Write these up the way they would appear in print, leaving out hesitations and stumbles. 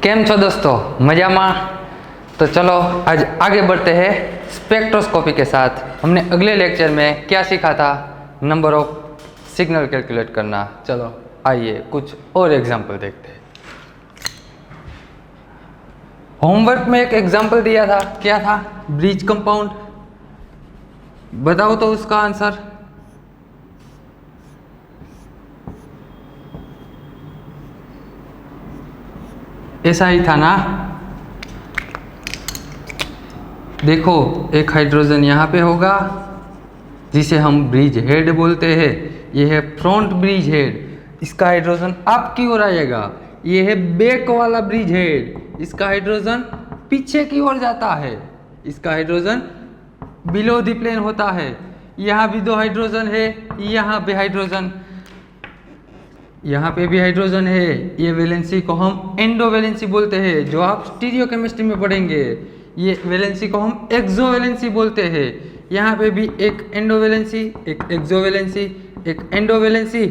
કેમ છો दोस्तों, मजा में? तो चलो आज आगे बढ़ते हैं स्पेक्ट्रोस्कोपी के साथ। हमने अगले लेक्चर में क्या सीखा था? नंबर ऑफ सिग्नल कैलकुलेट करना। चलो आइए कुछ और एग्जांपल देखते हैं। होमवर्क में एक एग्जांपल दिया था, क्या था? Bridge compound. बताओ तो उसका आंसर। ऐसा ही था ना? देखो, एक हाइड्रोजन यहाँ पे होगा जिसे हम ब्रिज हेड बोलते हैं। ये है फ्रंट ब्रिज हेड। इसका हाइड्रोजन अप की ओर आएगा। ये है बैक वाला ब्रिज हेड। इसका हाइड्रोजन पीछे की ओर जाता है। इसका हाइड्रोजन बिलो द प्लेन होता है। यहाँ भी दो हाइड्रोजन है, यहाँ पे हाइड्रोजन, यहाँ पे भी हाइड्रोजन है। ये वैलेंसी को हम एंडो वैलेंसी बोलते हैं, जो आप स्टीरियो केमिस्ट्री में पढ़ेंगे। ये वैलेंसी को हम एक्सो वैलेंसी बोलते हैं। यहाँ पे भी एक एंडो वैलेंसी, एक एक्सो वैलेंसी, एक एंडो वैलेंसी,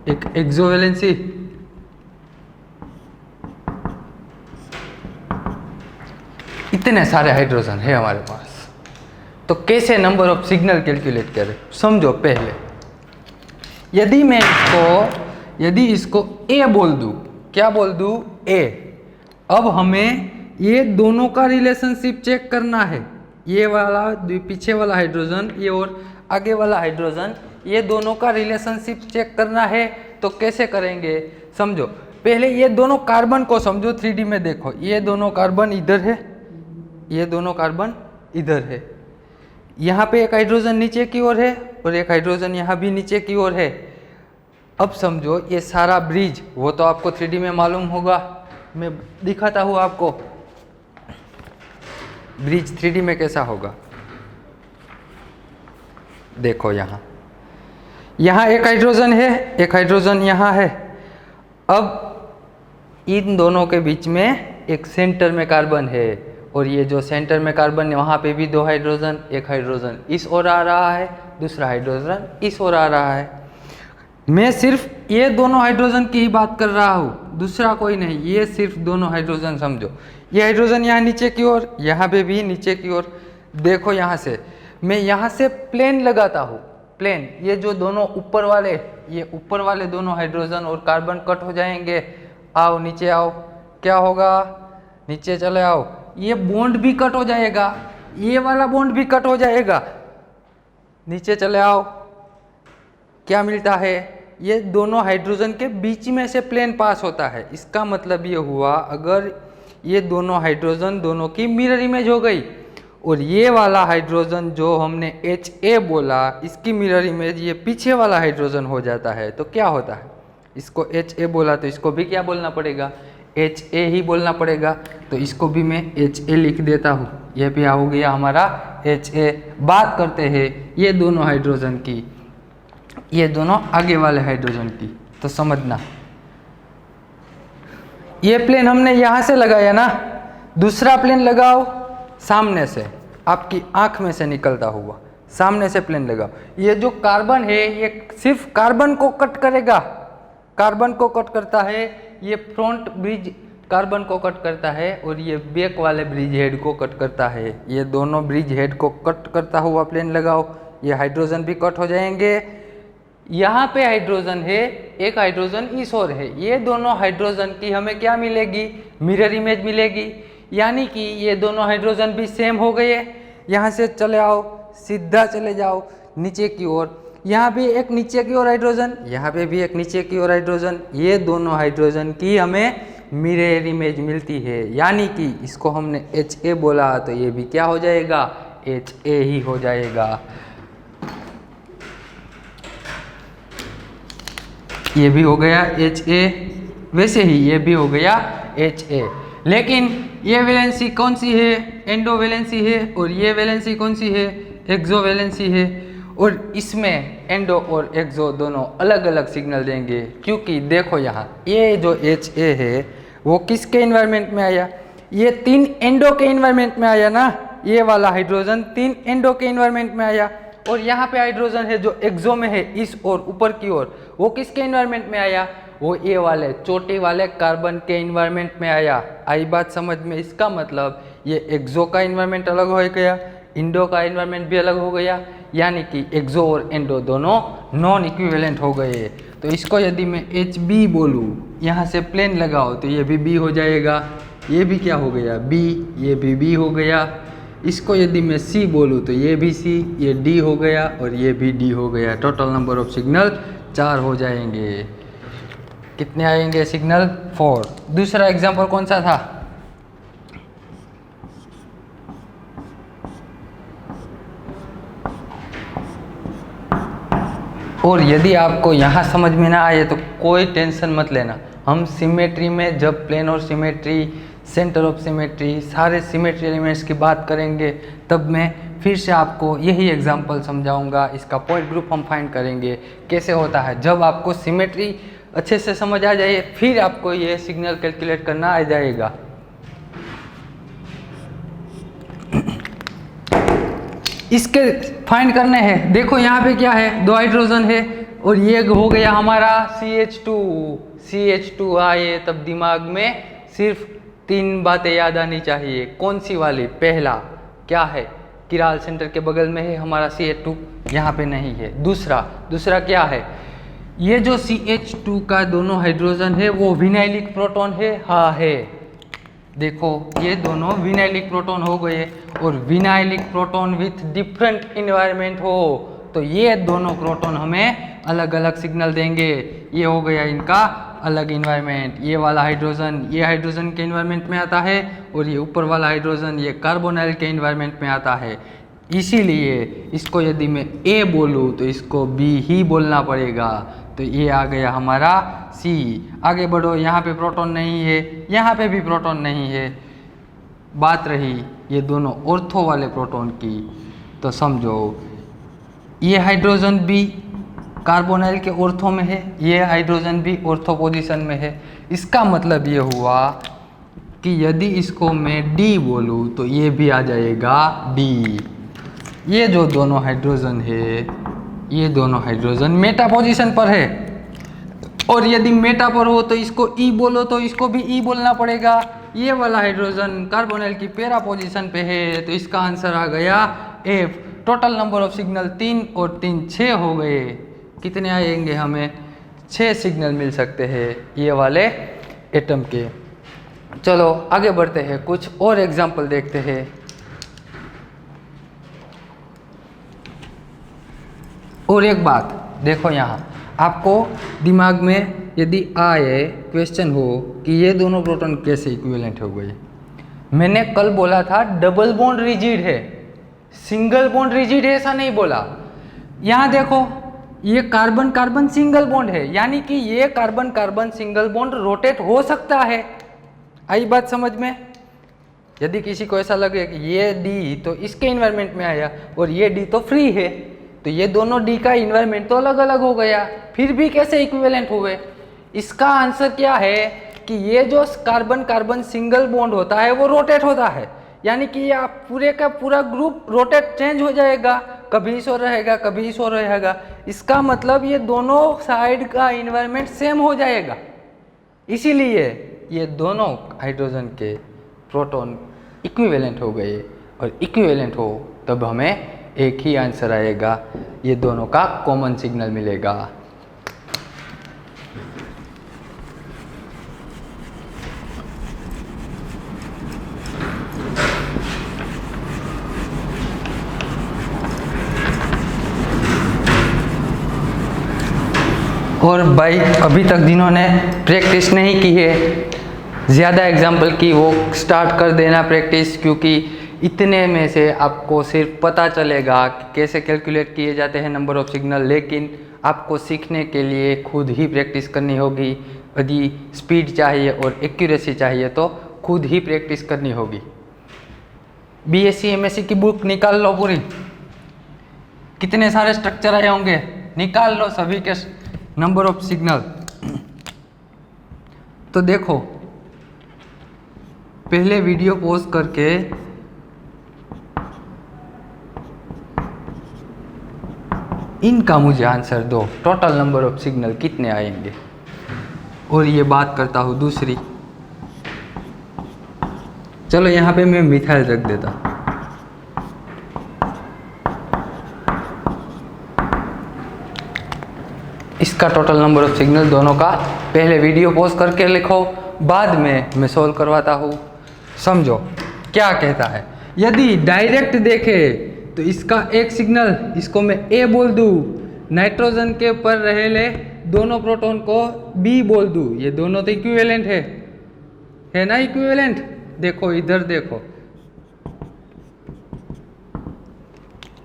एक एक्सो वैलेंसी। इतने सारे हाइड्रोजन है हमारे पास। तो कैसे नंबर ऑफ सिग्नल कैलकुलेट करें? समझो, पहले यदि इसको ए बोल दूं, क्या बोल दूं? ए। अब हमें ये दोनों का रिलेशनशिप चेक करना है। ये वाला पीछे वाला हाइड्रोजन, ये और आगे वाला हाइड्रोजन, ये दोनों का रिलेशनशिप चेक करना है। तो कैसे करेंगे? समझो, पहले ये दोनों कार्बन को समझो। 3D में देखो, ये दोनों कार्बन इधर है, ये दोनों कार्बन इधर है। यहाँ पे एक हाइड्रोजन नीचे की ओर है और एक हाइड्रोजन यहाँ भी नीचे की ओर है। अब समझो, ये सारा ब्रिज, वो तो आपको 3D में मालूम होगा, मैं दिखाता हूँ आपको ब्रिज 3D में कैसा होगा। देखो, यहाँ एक हाइड्रोजन है, एक हाइड्रोजन यहाँ है। अब इन दोनों के बीच में एक सेंटर में कार्बन है, और ये जो सेंटर में कार्बन है वहाँ पे भी दो हाइड्रोजन, एक हाइड्रोजन इस ओर आ रहा है, दूसरा हाइड्रोजन इस ओर आ रहा है। मैं सिर्फ ये दोनों हाइड्रोजन की ही बात कर रहा हूँ, दूसरा कोई नहीं। ये सिर्फ दोनों हाइड्रोजन समझो। ये हाइड्रोजन यहाँ नीचे की ओर, यहाँ पे भी नीचे की ओर। देखो, यहाँ से मैं यहाँ से प्लेन लगाता हूँ, प्लेन। ये जो दोनों ऊपर वाले, ये ऊपर वाले दोनों हाइड्रोजन और कार्बन कट हो जाएंगे। आओ नीचे आओ, क्या होगा? नीचे चले आओ, ये बॉन्ड भी कट हो जाएगा, ये वाला बॉन्ड भी कट हो जाएगा। नीचे चले आओ, क्या मिलता है? ये दोनों हाइड्रोजन के बीच में से प्लेन पास होता है। इसका मतलब ये हुआ, अगर ये दोनों हाइड्रोजन दोनों की मिरर इमेज हो गई, और ये वाला हाइड्रोजन जो हमने HA बोला, इसकी मिरर इमेज ये पीछे वाला हाइड्रोजन हो जाता है, तो क्या होता है? इसको HA बोला तो इसको भी क्या बोलना पड़ेगा? HA ही बोलना पड़ेगा। तो इसको भी मैं HA लिख देता हूँ। यह भी हो गया हमारा HA। बात करते हैं ये दोनों हाइड्रोजन की, ये दोनों आगे वाले हाइड्रोजन की। तो समझना, ये प्लेन हमने यहाँ से लगाया ना, दूसरा प्लेन लगाओ सामने से, आपकी आंख में से निकलता हुआ सामने से प्लेन लगाओ। ये जो कार्बन है, ये सिर्फ कार्बन को कट करेगा, कार्बन को कट करता है। ये फ्रंट ब्रिज कार्बन को कट करता है, और ये बैक वाले ब्रिज हेड को कट करता है। ये दोनों ब्रिज हेड को कट करता हुआ प्लेन लगाओ, ये हाइड्रोजन भी कट हो जाएंगे। यहाँ पे हाइड्रोजन है, एक हाइड्रोजन इस ओर है। ये दोनों हाइड्रोजन की हमें क्या मिलेगी? मिरर इमेज मिलेगी। यानी कि ये दोनों हाइड्रोजन भी सेम हो गए। यहाँ से चले आओ, सीधा चले जाओ नीचे की ओर। यहाँ भी एक नीचे की ओर हाइड्रोजन, यहाँ पे भी एक नीचे की ओर हाइड्रोजन। ये दोनों हाइड्रोजन की हमें मिरर इमेज मिलती है। यानी कि इसको हमने HA बोला, तो ये भी क्या हो जाएगा? HA ही हो जाएगा। ये भी हो गया HA, वैसे ही ये भी हो गया HA। लेकिन ये वैलेंसी कौन सी है? एंडो वैलेंसी है। और ये वैलेंसी कौन सी है? एक्सो वैलेंसी है। और इसमें एंडो और एक्सो दोनों अलग अलग सिग्नल देंगे, क्योंकि देखो यहाँ ये जो HA है वो किसके इन्वायरमेंट में आया? ये 3 एंडो के इन्वायरमेंट में आया ना। ये वाला हाइड्रोजन 3 एंडो के इन्वायरमेंट में आया। और यहाँ पे हाइड्रोजन है जो एक्सो में है, इस और ऊपर की ओर, वो किसके इन्वायरमेंट में आया? वो ए वाले चोटी वाले कार्बन के इन्वायरमेंट में आया। आई बात समझ में? इसका मतलब ये एक्सो का इन्वायरमेंट अलग हो गया, इंडो का इन्वायरमेंट भी अलग हो गया, यानी कि एक्सो और इंडो दोनों नॉन इक्विवेलेंट हो गए। तो इसको यदि मैं एच बी बोलूँ, यहाँ से प्लेन लगाओ तो ये भी बी हो जाएगा, ये भी क्या हो गया बी, ये भी बी हो गया। इसको यदि मैं सी बोलूँ तो ये भी सी, ये डी हो गया और ये भी डी हो गया। टोटल नंबर ऑफ सिग्नल 4 हो जाएंगे। कितने आएंगे सिग्नल? 4। दूसरा एग्जाम्पल कौन सा था? और यदि आपको यहाँ समझ में ना आए तो कोई टेंशन मत लेना, हम सिमेट्री में जब प्लेन और सिमेट्री, सेंटर ऑफ सिमेट्री, सारे सिमेट्री एलिमेंट्स की बात करेंगे तब मैं फिर से आपको यही एग्जांपल समझाऊंगा। इसका पॉइंट ग्रुप हम फाइंड करेंगे कैसे होता है। जब आपको सिमेट्री अच्छे से समझ आ जाए फिर आपको ये सिग्नल कैलकुलेट करना आ जाएगा। इसके फाइंड करने हैं। देखो यहाँ पे क्या है, 2 हाइड्रोजन है और ये हो गया हमारा CH2। CH2 आए तब दिमाग में सिर्फ 3 बातें याद आनी चाहिए। कौन सी वाली? पहला क्या है, किराल सेंटर के बगल में है हमारा CH2, यहाँ पे नहीं है। दूसरा क्या है, ये जो CH2 का दोनों हाइड्रोजन है वो विनाइलिक प्रोटॉन है। हाँ है, देखो ये दोनों विनाइलिक प्रोटॉन हो गए और vinylic proton with different environment हो तो ये दोनों प्रोटॉन हमें अलग अलग सिग्नल देंगे। ये हो गया इनका अलग इन्वायरमेंट। ये वाला हाइड्रोजन ये हाइड्रोजन के इन्वायरमेंट में आता है और ये ऊपर वाला हाइड्रोजन ये कार्बोनाइल के इन्वायरमेंट में आता है। इसीलिए इसको यदि मैं ए बोलूँ तो इसको बी ही बोलना पड़ेगा। तो ये आ गया हमारा सी। आगे बढ़ो, यहाँ पे प्रोटॉन नहीं है, यहाँ पे भी प्रोटॉन नहीं है। बात रही ये दोनों ऑर्थो वाले प्रोटॉन की, तो समझो ये हाइड्रोजन भी कार्बोनाइल के ऑर्थो में है, ये हाइड्रोजन भी ऑर्थो पोजीशन में है। इसका मतलब ये हुआ कि यदि इसको मैं डी बोलूँ तो ये भी आ जाएगा डी। ये जो दोनों हाइड्रोजन है, ये दोनों हाइड्रोजन मेटा पोजीशन पर है और यदि मेटा पर हो तो इसको ई बोलो तो इसको भी ई बोलना पड़ेगा। ये वाला हाइड्रोजन कार्बोनाइल की पैरा पोजीशन पे है तो इसका आंसर आ गया F. Total number of signal 3 और 3 6 हो गए। कितने आएंगे? हमें 6 सिग्नल मिल सकते हैं ये वाले एटम के। चलो आगे बढ़ते हैं, कुछ और एग्जाम्पल देखते हैं। और एक बात देखो, यहाँ आपको दिमाग में यदि आए क्वेश्चन हो कि ये दोनों प्रोटॉन कैसे इक्विवेलेंट हो गए। मैंने कल बोला था डबल बॉन्ड रिजिड है, सिंगल बॉन्ड रिजिड है, ऐसा नहीं बोला। यहाँ देखो ये कार्बन कार्बन सिंगल बॉन्ड है, यानी कि ये carbon carbon single bond rotate हो सकता है। आई बात समझ में? यदि किसी को ऐसा लगे कि ये डी तो इसके इन्वायरमेंट में आया और ये डी तो फ्री है, तो ये दोनों डी का इन्वायरमेंट तो अलग अलग हो गया, फिर भी कैसे इक्विवेलेंट हुए? इसका आंसर क्या है कि ये जो कार्बन कार्बन सिंगल बॉन्ड होता है वो रोटेट होता है, यानी कि ये पूरे का पूरा ग्रुप रोटेट चेंज हो जाएगा, कभी इस ओर रहेगा कभी इस ओर रहेगा। इसका मतलब ये दोनों साइड का इन्वायरमेंट सेम हो जाएगा। इसीलिए ये दोनों हाइड्रोजन के प्रोटॉन इक्विवेलेंट हो गए और इक्विवेलेंट हो तब हमें एक ही आंसर आएगा, ये दोनों का कॉमन सिग्नल मिलेगा। और भाई अभी तक जिन्होंने प्रैक्टिस नहीं की है, ज़्यादा एग्जाम्पल की, वो स्टार्ट कर देना प्रैक्टिस, क्योंकि इतने में से आपको सिर्फ पता चलेगा कि कैसे कैलकुलेट किए जाते हैं नंबर ऑफ सिग्नल, लेकिन आपको सीखने के लिए खुद ही प्रैक्टिस करनी होगी। यदि स्पीड चाहिए और एक्यूरेसी चाहिए तो खुद ही प्रैक्टिस करनी होगी। BSc MSc की बुक निकाल लो पूरी, कितने सारे स्ट्रक्चर आए होंगे, निकाल लो सभी के नंबर ऑफ सिग्नल। तो देखो पहले वीडियो पॉज करके इनका मुझे आंसर दो, टोटल नंबर ऑफ सिग्नल कितने आएंगे। और ये बात करता हूँ दूसरी। चलो यहाँ पे मैं मिथाइल रख देता। इसका टोटल नंबर ऑफ सिग्नल दोनों का पहले वीडियो पॉज करके लिखो, बाद में मैं सोल्व करवाता हूँ। समझो क्या कहता है। यदि डायरेक्ट देखे तो इसका एक सिग्नल, इसको मैं ए बोल दूँ, नाइट्रोजन के ऊपर रहेले दोनों प्रोटॉन को बी बोल दूँ, ये दोनों तो इक्विवेलेंट है ना, इक्विवेलेंट। देखो इधर देखो,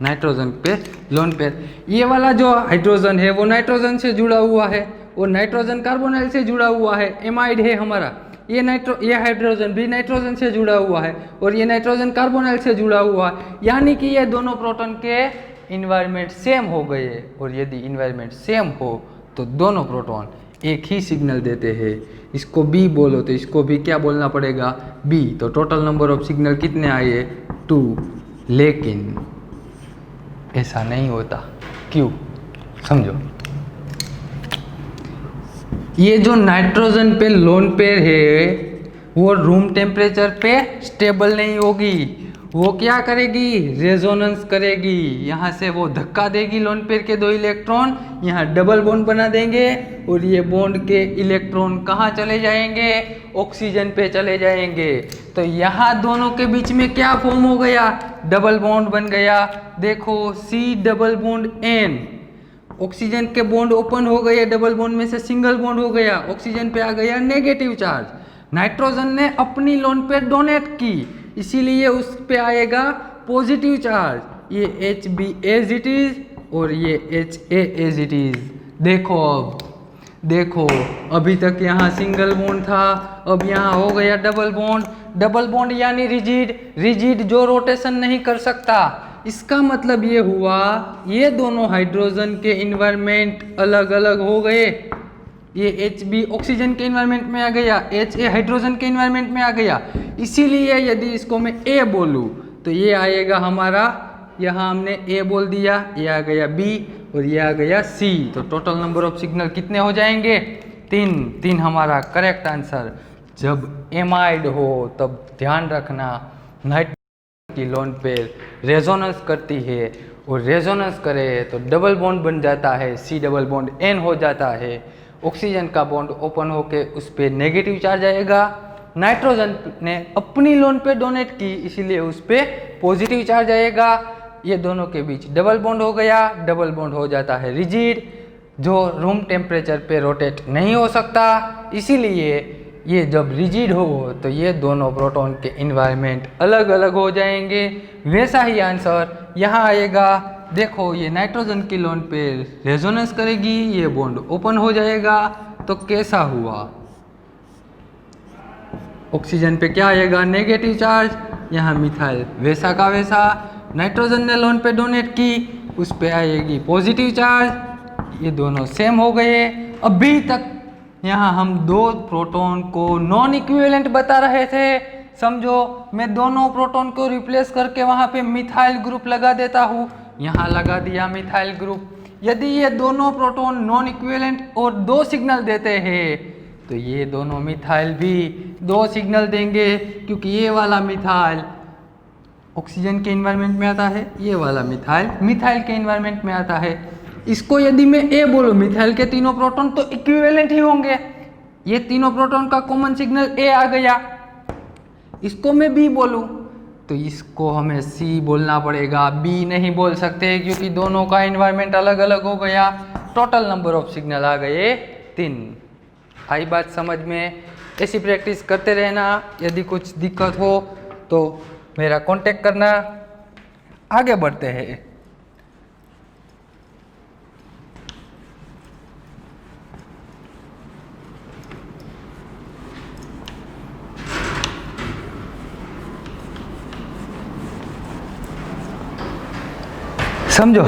नाइट्रोजन पे लोन पेयर, ये वाला जो हाइड्रोजन है वो नाइट्रोजन से जुड़ा हुआ है और नाइट्रोजन कार्बोनाइल से जुड़ा हुआ है, एमाइड है हमारा। ये हाइड्रोजन भी नाइट्रोजन से जुड़ा हुआ है और ये नाइट्रोजन कार्बोनाइल से जुड़ा हुआ है, यानी कि ये दोनों प्रोटॉन के इन्वायरमेंट सेम हो गए। और यदि इन्वायरमेंट सेम हो तो दोनों प्रोटॉन एक ही सिग्नल देते हैं। इसको बी बोलो तो इसको भी क्या बोलना पड़ेगा, बी। तो टोटल नंबर ऑफ सिग्नल कितने आए, 2। लेकिन ऐसा नहीं होता, क्यों, समझो। ये जो नाइट्रोजन पे लोन पेयर है वो रूम टेम्परेचर पे स्टेबल नहीं होगी। वो क्या करेगी, रेजोनेंस करेगी। यहाँ से वो धक्का देगी लोन पेयर के 2 इलेक्ट्रॉन, यहाँ डबल बॉन्ड बना देंगे और ये बॉन्ड के इलेक्ट्रॉन कहाँ चले जाएंगे, ऑक्सीजन पे चले जाएंगे। तो यहाँ दोनों के बीच में क्या फॉर्म हो गया, डबल बॉन्ड बन गया। देखो C double bond N, oxygen के बॉन्ड ओपन हो गए, डबल बॉन्ड में से सिंगल बॉन्ड हो गया, ऑक्सीजन पे आ गया नेगेटिव चार्ज। नाइट्रोजन ने अपनी लोन पे डोनेट की, इसीलिए उस पे आएगा पॉजिटिव चार्ज। ये Hb एज इट इज और ये Ha एज इट इज। देखो अब देखो, अभी तक यहाँ सिंगल बॉन्ड था, अब यहाँ हो गया डबल बॉन्ड। डबल बॉन्ड यानी रिजिड जो रोटेशन नहीं कर सकता। इसका मतलब ये हुआ ये दोनों हाइड्रोजन के इन्वायरमेंट अलग अलग हो गए। ये Hb ऑक्सीजन के इन्वायरमेंट में आ गया, Ha हाइड्रोजन के इन्वायरमेंट में आ गया। इसीलिए यदि इसको मैं A बोलूँ तो ये आएगा हमारा, यहाँ हमने A बोल दिया, ये आ गया B और ये आ गया C। तो टोटल नंबर ऑफ सिग्नल कितने हो जाएंगे, 3 हमारा करेक्ट आंसर। जब एमाइड हो तब ध्यान रखना नाइट्रोजन की लोन पेयर रेजोनेंस करती है और रेजोनेंस करे तो डबल बॉन्ड बन जाता है, C डबल बॉन्ड N हो जाता है। ऑक्सीजन का बॉन्ड ओपन होके उस पर नेगेटिव चार्ज आएगा। नाइट्रोजन ने अपनी लोन पे डोनेट की, इसीलिए उस पर पॉजिटिव चार्ज आएगा। ये दोनों के बीच डबल बॉन्ड हो गया, डबल बॉन्ड हो जाता है रिजिड, जो रूम टेम्परेचर पे रोटेट नहीं हो सकता। इसीलिए ये जब रिजिड हो तो ये दोनों प्रोटॉन के इन्वायरमेंट अलग अलग हो जाएंगे। वैसा ही आंसर यहाँ आएगा। देखो ये नाइट्रोजन की लोन पे रेजोनेंस करेगी, ये बॉन्ड ओपन हो जाएगा, तो कैसा हुआ, ऑक्सीजन पे क्या आएगा, नेगेटिव चार्ज। यहाँ मिथाइल वैसा का वैसा, नाइट्रोजन ने लोन पे डोनेट की, उस पे आएगी पॉजिटिव चार्ज। ये दोनों सेम हो गए। अभी तक यहाँ हम 2 प्रोटॉन को नॉन इक्विवेलेंट बता रहे थे। समझो, मैं दोनों प्रोटॉन को रिप्लेस करके वहाँ पे मिथाइल ग्रुप लगा देता हूँ, यहाँ लगा दिया मिथाइल ग्रुप। यदि ये दोनों प्रोटॉन नॉन इक्विवेलेंट और 2 सिग्नल देते हैं तो ये दोनों मिथाइल भी 2 सिग्नल देंगे, क्योंकि ये वाला मिथाइल ऑक्सीजन के इन्वायरमेंट में आता है, ये वाला मिथाइल के इन्वायरमेंट में आता है। इसको यदि मैं ए बोलूँ, मिथाइल के तीनों प्रोटॉन तो इक्विवेलेंट ही होंगे, ये तीनों प्रोटॉन का कॉमन सिग्नल ए आ गया। इसको मैं बी बोलूँ तो इसको हमें सी बोलना पड़ेगा, बी नहीं बोल सकते, क्योंकि दोनों का इन्वायरमेंट अलग अलग हो गया। टोटल नंबर ऑफ सिग्नल आ गए 3। आई बात समझ में? ऐसी प्रैक्टिस करते रहना। यदि कुछ दिक्कत हो तो मेरा कांटेक्ट करना। आगे बढ़ते हैं। समझो,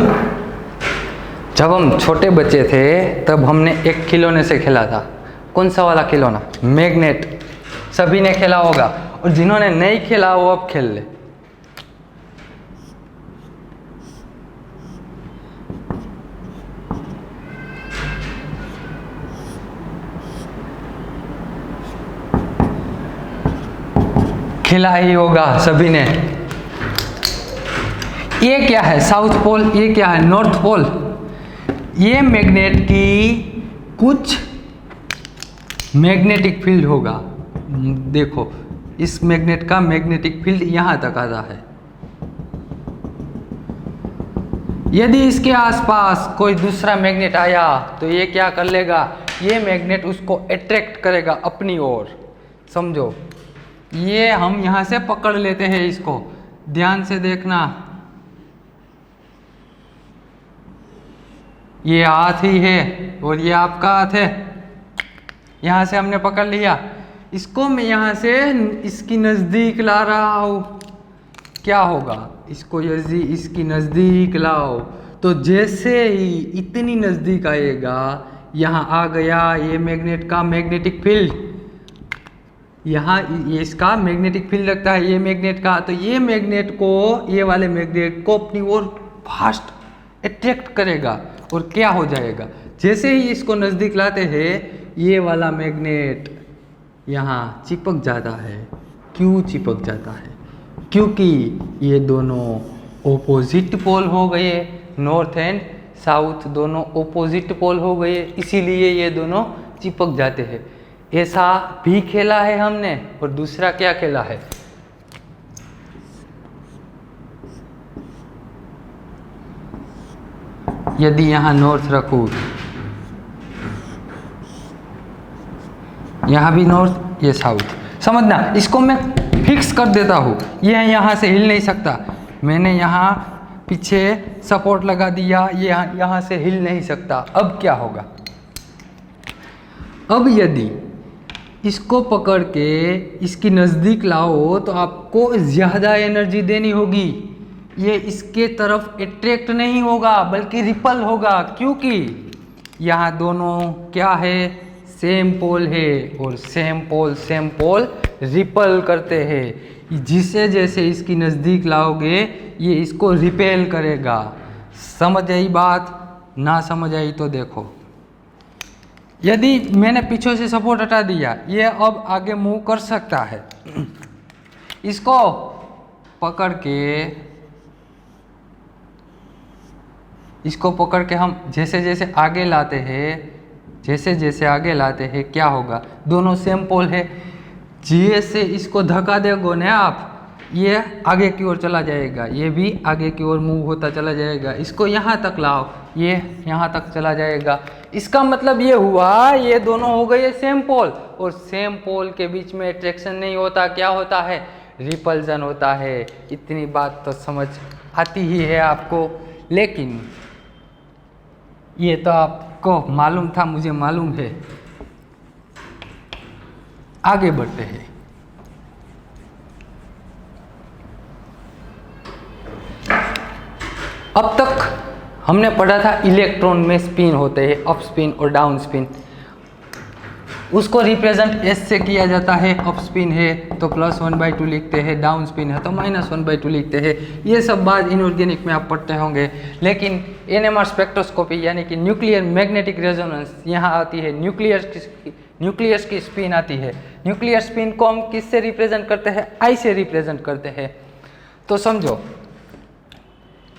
जब हम छोटे बच्चे थे तब हमने एक खिलौने से खेला था। कौन सा वाला खिलौना? मैग्नेट। सभी ने खेला होगा, और जिन्होंने नहीं खेला वो अब खेल ले। खेला ही होगा सभी ने। ये क्या है साउथ पोल, ये क्या है नॉर्थ पोल। ये मैग्नेट की कुछ मैग्नेटिक फील्ड होगा। देखो इस मैग्नेट का मैग्नेटिक फील्ड यहाँ तक आता है। यदि इसके आसपास कोई दूसरा मैग्नेट आया तो ये क्या कर लेगा, ये मैग्नेट उसको अट्रैक्ट करेगा अपनी ओर। समझो, ये हम यहाँ से पकड़ लेते हैं इसको, ध्यान से देखना। ये हाथ ही है और ये आपका हाथ है, यहाँ से हमने पकड़ लिया। इसको मैं यहाँ से इसकी नज़दीक ला रहा हूँ, क्या होगा, इसको यदि इसकी नज़दीक लाओ तो जैसे ही इतनी नज़दीक आएगा, यहाँ आ गया ये मैग्नेट का मैग्नेटिक फील्ड, यहाँ ये इसका मैग्नेटिक फील्ड लगता है ये मैग्नेट का, तो ये मैग्नेट को, ये वाले मैग्नेट को अपनी ओर फास्ट अट्रैक्ट करेगा और क्या हो जाएगा, जैसे ही इसको नज़दीक लाते हैं ये वाला मैग्नेट यहाँ चिपक जाता है। क्यों चिपक जाता है, क्योंकि ये दोनों ओपोजिट पोल हो गए, नॉर्थ एंड साउथ दोनों ओपोजिट पोल हो गए, इसीलिए ये दोनों चिपक जाते हैं। ऐसा भी खेला है हमने। और दूसरा क्या खेला है, यदि यहाँ नॉर्थ रखूँ, यहाँ भी नॉर्थ ये साउथ, समझना, इसको मैं फिक्स कर देता हूँ, ये यहाँ से हिल नहीं सकता। मैंने यहाँ पीछे सपोर्ट लगा दिया, ये यहाँ से हिल नहीं सकता। अब क्या होगा, अब यदि इसको पकड़ के इसकी नज़दीक लाओ तो आपको ज़्यादा एनर्जी देनी होगी। ये इसके तरफ अट्रैक्ट नहीं होगा बल्कि रिपल होगा, क्योंकि यहाँ दोनों क्या है, सेम पोल है और सेम पोल रिपल करते हैं। जिसे जैसे इसकी नज़दीक लाओगे ये इसको रिपेल करेगा। समझ आई बात, ना समझ आई तो देखो, यदि मैंने पीछे से सपोर्ट हटा दिया, ये अब आगे मूव कर सकता है। इसको पकड़ के हम जैसे जैसे आगे लाते हैं, क्या होगा, दोनों सेम पोल है, जैसे इसको धक्का दोगे ना आप, ये आगे की ओर चला जाएगा, ये भी आगे की ओर मूव होता चला जाएगा। इसको यहाँ तक लाओ, ये यहाँ तक चला जाएगा। इसका मतलब ये हुआ, ये दोनों हो गए सेम पोल, और सेम पोल के बीच में अट्रैक्शन नहीं होता, क्या होता है, रिपल्जन होता है। इतनी बात तो समझ आती ही है आपको, लेकिन ये तो आपको मालूम था, मुझे मालूम है। आगे बढ़ते हैं। अब तक हमने पढ़ा था इलेक्ट्रॉन में स्पिन होते हैं, अप स्पिन और डाउन स्पिन। उसको रिप्रेजेंट एस से किया जाता है। अप स्पिन है तो +1/2 लिखते हैं, डाउन स्पिन है तो -1/2 लिखते हैं। ये सब बात इनऑर्गेनिक में आप पढ़ते होंगे। लेकिन NMR स्पेक्ट्रोस्कोपी यानी कि न्यूक्लियर मैग्नेटिक रेजोनेंस, यहाँ आती है न्यूक्लियस की स्पिन आती है। न्यूक्लियर स्पिन को हम किससे रिप्रेजेंट करते हैं, आई से रिप्रेजेंट करते हैं। तो समझो,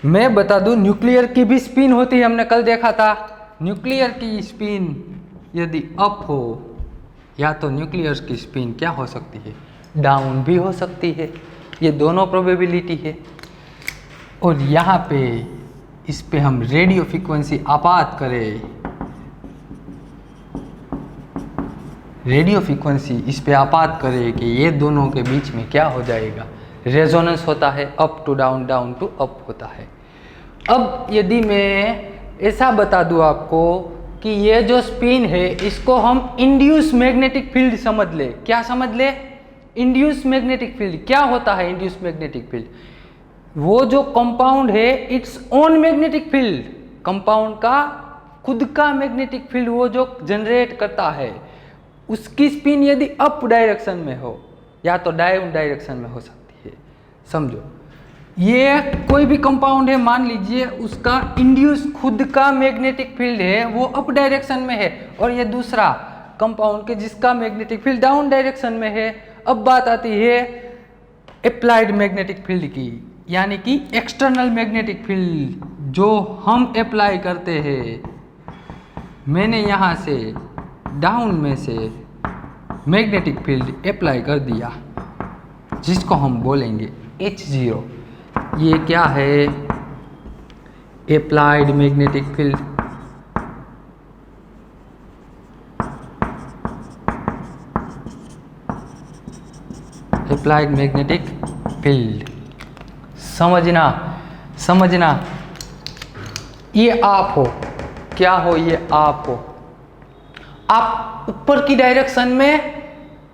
मैं बता दूं, न्यूक्लियर की भी स्पिन होती है, हमने कल देखा था। न्यूक्लियर की स्पिन यदि अप हो, या तो न्यूक्लियस की स्पिन क्या हो सकती है, डाउन भी हो सकती है। ये दोनों प्रोबेबिलिटी है। और यहाँ पे इस पे हम रेडियो फ्रीक्वेंसी आपात करें, रेडियो फ्रीक्वेंसी इस पे आपात करें कि ये दोनों के बीच में क्या हो जाएगा, रेजोनेंस होता है, up to down, down to up होता है। अब यदि मैं ऐसा बता दूं आपको कि ये जो स्पिन है इसको हम इंड्यूस मैग्नेटिक फील्ड समझ ले। क्या समझ ले, इंड्यूस मैग्नेटिक फील्ड। क्या होता है इंड्यूस मैग्नेटिक फील्ड, वो जो कंपाउंड है its own magnetic field, compound का खुद का मैग्नेटिक फील्ड वो जो जनरेट करता है, उसकी स्पिन यदि अप डायरेक्शन में हो या तो डाउन डायरेक्शन में हो सकती है। समझो, ये कोई भी कंपाउंड है, मान लीजिए उसका इंड्यूस खुद का मैग्नेटिक फील्ड है वो अप डायरेक्शन में है, और ये दूसरा कंपाउंड के जिसका मैग्नेटिक फील्ड डाउन डायरेक्शन में है। अब बात आती है अप्लाइड मैग्नेटिक फील्ड की, यानी कि एक्सटर्नल मैग्नेटिक फील्ड जो हम अप्लाई करते हैं, मैंने यहाँ से डाउन में से मैग्नेटिक फील्ड अप्लाई कर दिया जिसको हम बोलेंगे H0। ये क्या है? Applied magnetic field. Applied magnetic field, समझना ये आप हो, क्या हो? ये आप हो। आप ऊपर की डायरेक्शन में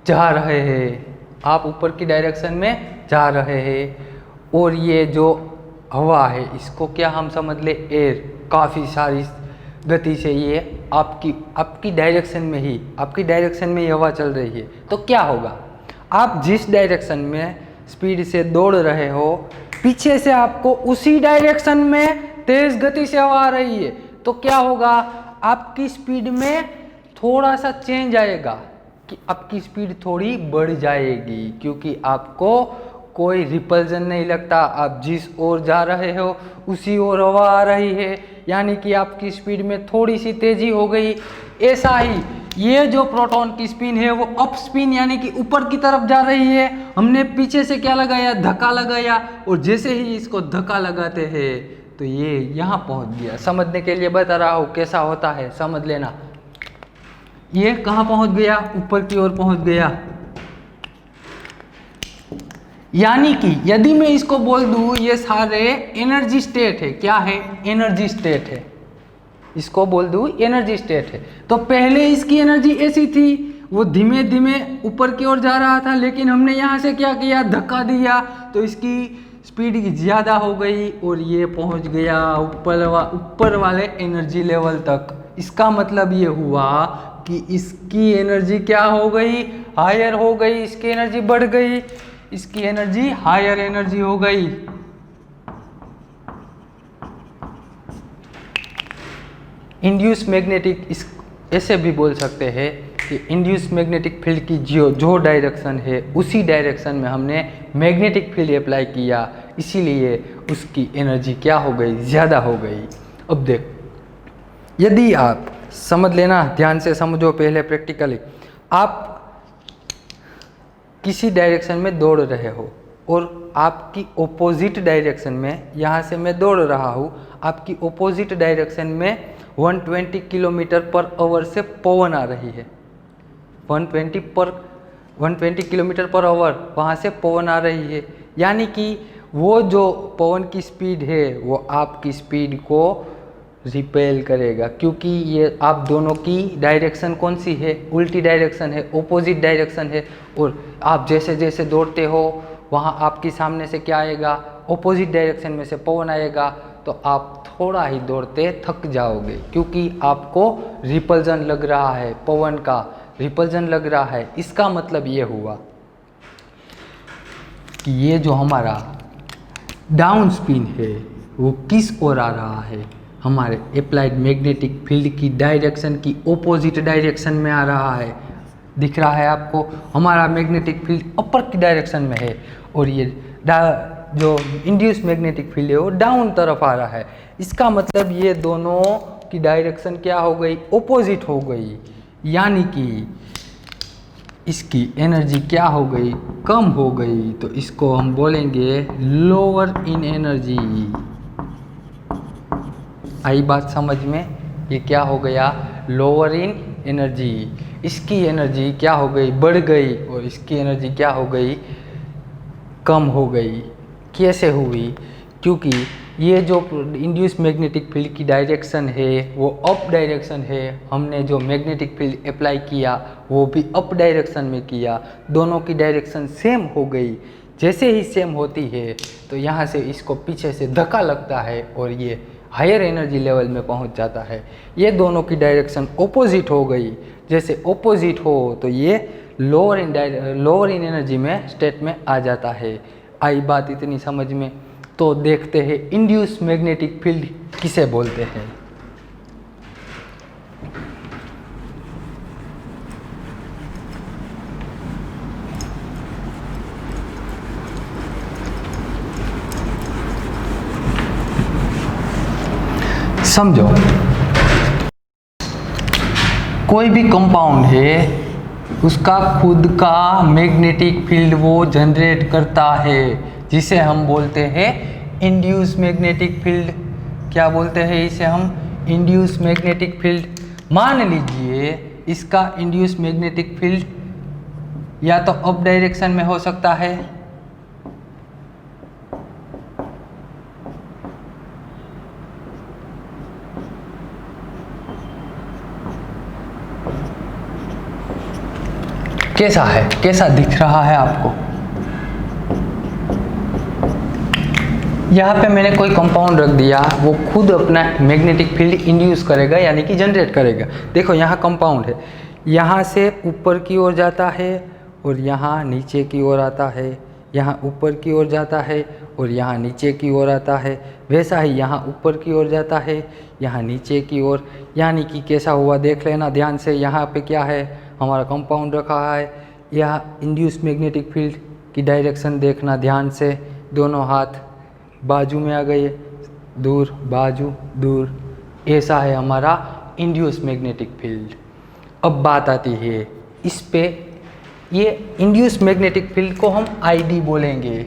जा रहे हैं, आप ऊपर की डायरेक्शन में जा रहे हैं, और ये जो हवा है इसको क्या हम समझ ले? एयर। काफ़ी सारी गति से ये आपकी डायरेक्शन में ही हवा चल रही है। तो क्या होगा? आप जिस डायरेक्शन में स्पीड से दौड़ रहे हो, पीछे से आपको उसी डायरेक्शन में तेज गति से हवा आ रही है, तो क्या होगा? आपकी स्पीड में थोड़ा सा चेंज आएगा कि आपकी स्पीड थोड़ी बढ़ जाएगी, क्योंकि आपको कोई रिपल्जन नहीं लगता। आप जिस ओर जा रहे हो उसी ओर हवा आ रही है, यानी कि आपकी स्पीड में थोड़ी सी तेजी हो गई। ऐसा ही ये जो प्रोटॉन की स्पिन है वो अप स्पिन यानी कि ऊपर की तरफ जा रही है। हमने पीछे से क्या लगाया? धक्का लगाया, और जैसे ही इसको धक्का लगाते हैं तो ये यहाँ पहुँच गया। समझने के लिए बता रहा हूँ कैसा होता है, समझ लेना। ये कहाँ पहुँच गया? ऊपर की ओर पहुँच गया। यानी कि यदि मैं इसको बोल दूं ये सारे एनर्जी स्टेट है। क्या है? एनर्जी स्टेट है। इसको बोल दूं एनर्जी स्टेट है, तो पहले इसकी एनर्जी ऐसी थी, वो धीमे धीमे ऊपर की ओर जा रहा था, लेकिन हमने यहाँ से क्या किया? धक्का दिया, तो इसकी स्पीड ज़्यादा हो गई और ये पहुँच गया ऊपर वाले एनर्जी लेवल तक। इसका मतलब ये हुआ कि इसकी एनर्जी क्या हो गई? हायर हो गई। इसकी एनर्जी बढ़ गई, इसकी एनर्जी हायर एनर्जी हो गई। इंड्यूस मैग्नेटिक, इस ऐसे भी बोल सकते हैं कि इंड्यूस मैग्नेटिक फील्ड की जो डायरेक्शन है उसी डायरेक्शन में हमने मैग्नेटिक फील्ड अप्लाई किया, इसीलिए उसकी एनर्जी क्या हो गई? ज़्यादा हो गई। अब देख, यदि आप समझ लेना, ध्यान से समझो पहले प्रैक्टिकली। आप किसी डायरेक्शन में दौड़ रहे हो और आपकी ओपोजिट डायरेक्शन में, यहाँ से मैं दौड़ रहा हूँ, आपकी ओपोजिट डायरेक्शन में 120 किलोमीटर पर आवर से पवन आ रही है। 120 किलोमीटर पर आवर वहाँ से पवन आ रही है, यानी कि वो जो पवन की स्पीड है वो आपकी स्पीड को रिपेल करेगा, क्योंकि ये आप दोनों की डायरेक्शन कौन सी है? उल्टी डायरेक्शन है, ओपोजिट डायरेक्शन है। और आप जैसे जैसे दौड़ते हो वहाँ आपके सामने से क्या आएगा? ओपोजिट डायरेक्शन में से पवन आएगा, तो आप थोड़ा ही दौड़ते थक जाओगे, क्योंकि आपको रिपल्जन लग रहा है, पवन का रिपल्जन लग रहा है। इसका मतलब ये हुआ कि ये जो हमारा डाउन स्पिन है वो किस ओर आ रहा है? हमारे अप्लाइड मैग्नेटिक फील्ड की डायरेक्शन की ओपोजिट डायरेक्शन में आ रहा है। दिख रहा है आपको? हमारा मैग्नेटिक फील्ड अपर की डायरेक्शन में है और ये जो इंड्यूस मैग्नेटिक फील्ड है वो डाउन तरफ आ रहा है। इसका मतलब ये दोनों की डायरेक्शन क्या हो गई? ओपोजिट हो गई, यानी कि इसकी एनर्जी क्या हो गई? कम हो गई। तो इसको हम बोलेंगे लोअर इन एनर्जी। आई बात समझ में? ये क्या हो गया? Lower in energy. इसकी एनर्जी क्या हो गई? बढ़ गई, और इसकी एनर्जी क्या हो गई? कम हो गई। कैसे हुई? क्योंकि ये जो इंड्यूस मैग्नेटिक फील्ड की डायरेक्शन है वो अप डायरेक्शन है। हमने जो मैग्नेटिक फील्ड अप्लाई किया वो भी अप डायरेक्शन में किया, दोनों की डायरेक्शन सेम हो गई। जैसे ही सेम होती है तो यहाँ से इसको पीछे से धक्का लगता है और ये हायर एनर्जी लेवल में पहुँच जाता है। ये दोनों की डायरेक्शन ओपोजिट हो गई। जैसे ओपोजिट हो तो ये लोअर इन एनर्जी में स्टेट में आ जाता है। आई बात इतनी समझ में? तो देखते हैं इंड्यूस मैग्नेटिक फील्ड किसे बोलते हैं। समझो, कोई भी कंपाउंड है उसका खुद का मैग्नेटिक फील्ड वो जनरेट करता है, जिसे हम बोलते हैं इंड्यूस मैग्नेटिक फील्ड। क्या बोलते हैं इसे हम? Induce magnetic field. मान लीजिए इसका इंड्यूस मैग्नेटिक फील्ड या तो अप डायरेक्शन में हो सकता है कैसा है, कैसा दिख रहा है आपको? यहाँ पे मैंने कोई कंपाउंड रख दिया, वो खुद अपना मैग्नेटिक फील्ड इंड्यूस करेगा यानी कि जनरेट करेगा। देखो यहाँ कंपाउंड है, यहाँ से ऊपर की ओर जाता है और यहाँ नीचे की ओर आता है, यहाँ ऊपर की ओर जाता है और यहाँ नीचे की ओर आता है। वैसा ही यहाँ ऊपर की ओर जाता है, यहाँ नीचे की ओर, यानी कि कैसा हुआ देख लेना ध्यान से। यहाँ पे क्या है, हमारा कंपाउंड रखा है, यह इंड्यूस मैग्नेटिक फील्ड की डायरेक्शन देखना ध्यान से। दोनों हाथ बाजू में आ गए, दूर बाजू दूर, ऐसा है हमारा इंड्यूस मैग्नेटिक फील्ड। अब बात आती है इस पे, ये इंड्यूस मैग्नेटिक फील्ड को हम आईडी बोलेंगे,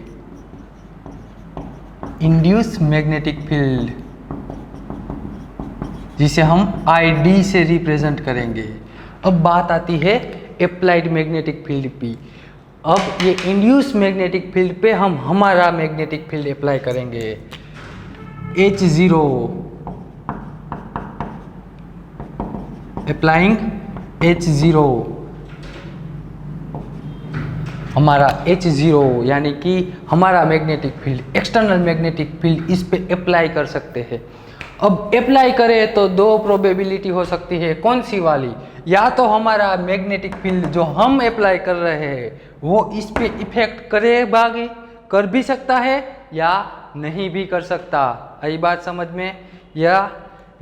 इंड्यूस मैग्नेटिक फील्ड, जिसे हम आईडी से रिप्रेजेंट करेंगे। अब बात आती है अप्लाइड मैग्नेटिक फील्ड की। अब ये इंड्यूस मैग्नेटिक फील्ड पे हम हमारा मैग्नेटिक फील्ड अप्लाई करेंगे, H0, अप्लाइंग H0, हमारा H0 यानी कि हमारा magnetic field, external magnetic field इस पे अप्लाई कर सकते हैं। अब अप्लाई करें तो दो प्रोबेबिलिटी हो सकती है, कौन सी वाली? या तो हमारा मैग्नेटिक फील्ड जो हम अप्लाई कर रहे हैं वो इस पे इफेक्ट करेगा, कर भी सकता है या नहीं भी कर सकता। आई बात समझ में? या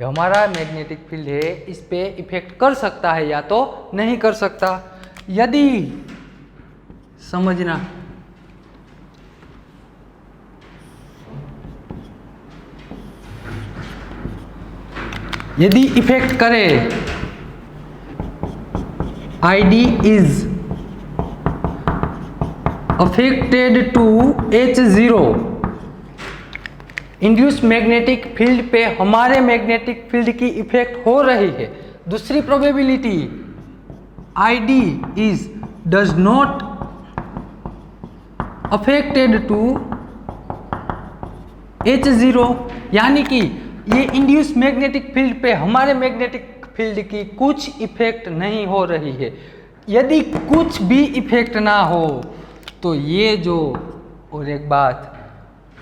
हमारा मैग्नेटिक फील्ड है इस पे इफेक्ट कर सकता है या तो नहीं कर सकता। यदि समझना, यदि इफेक्ट करे, ID is affected to H0, induce magnetic field पे हमारे मैग्नेटिक फील्ड की इफेक्ट हो रही है। दूसरी probability, ID is does not affected to H0, यानी कि ये इंड्यूस मैग्नेटिक फील्ड पे हमारे मैग्नेटिक फील्ड की कुछ इफेक्ट नहीं हो रही है। यदि कुछ भी इफेक्ट ना हो तो ये जो, और एक बात,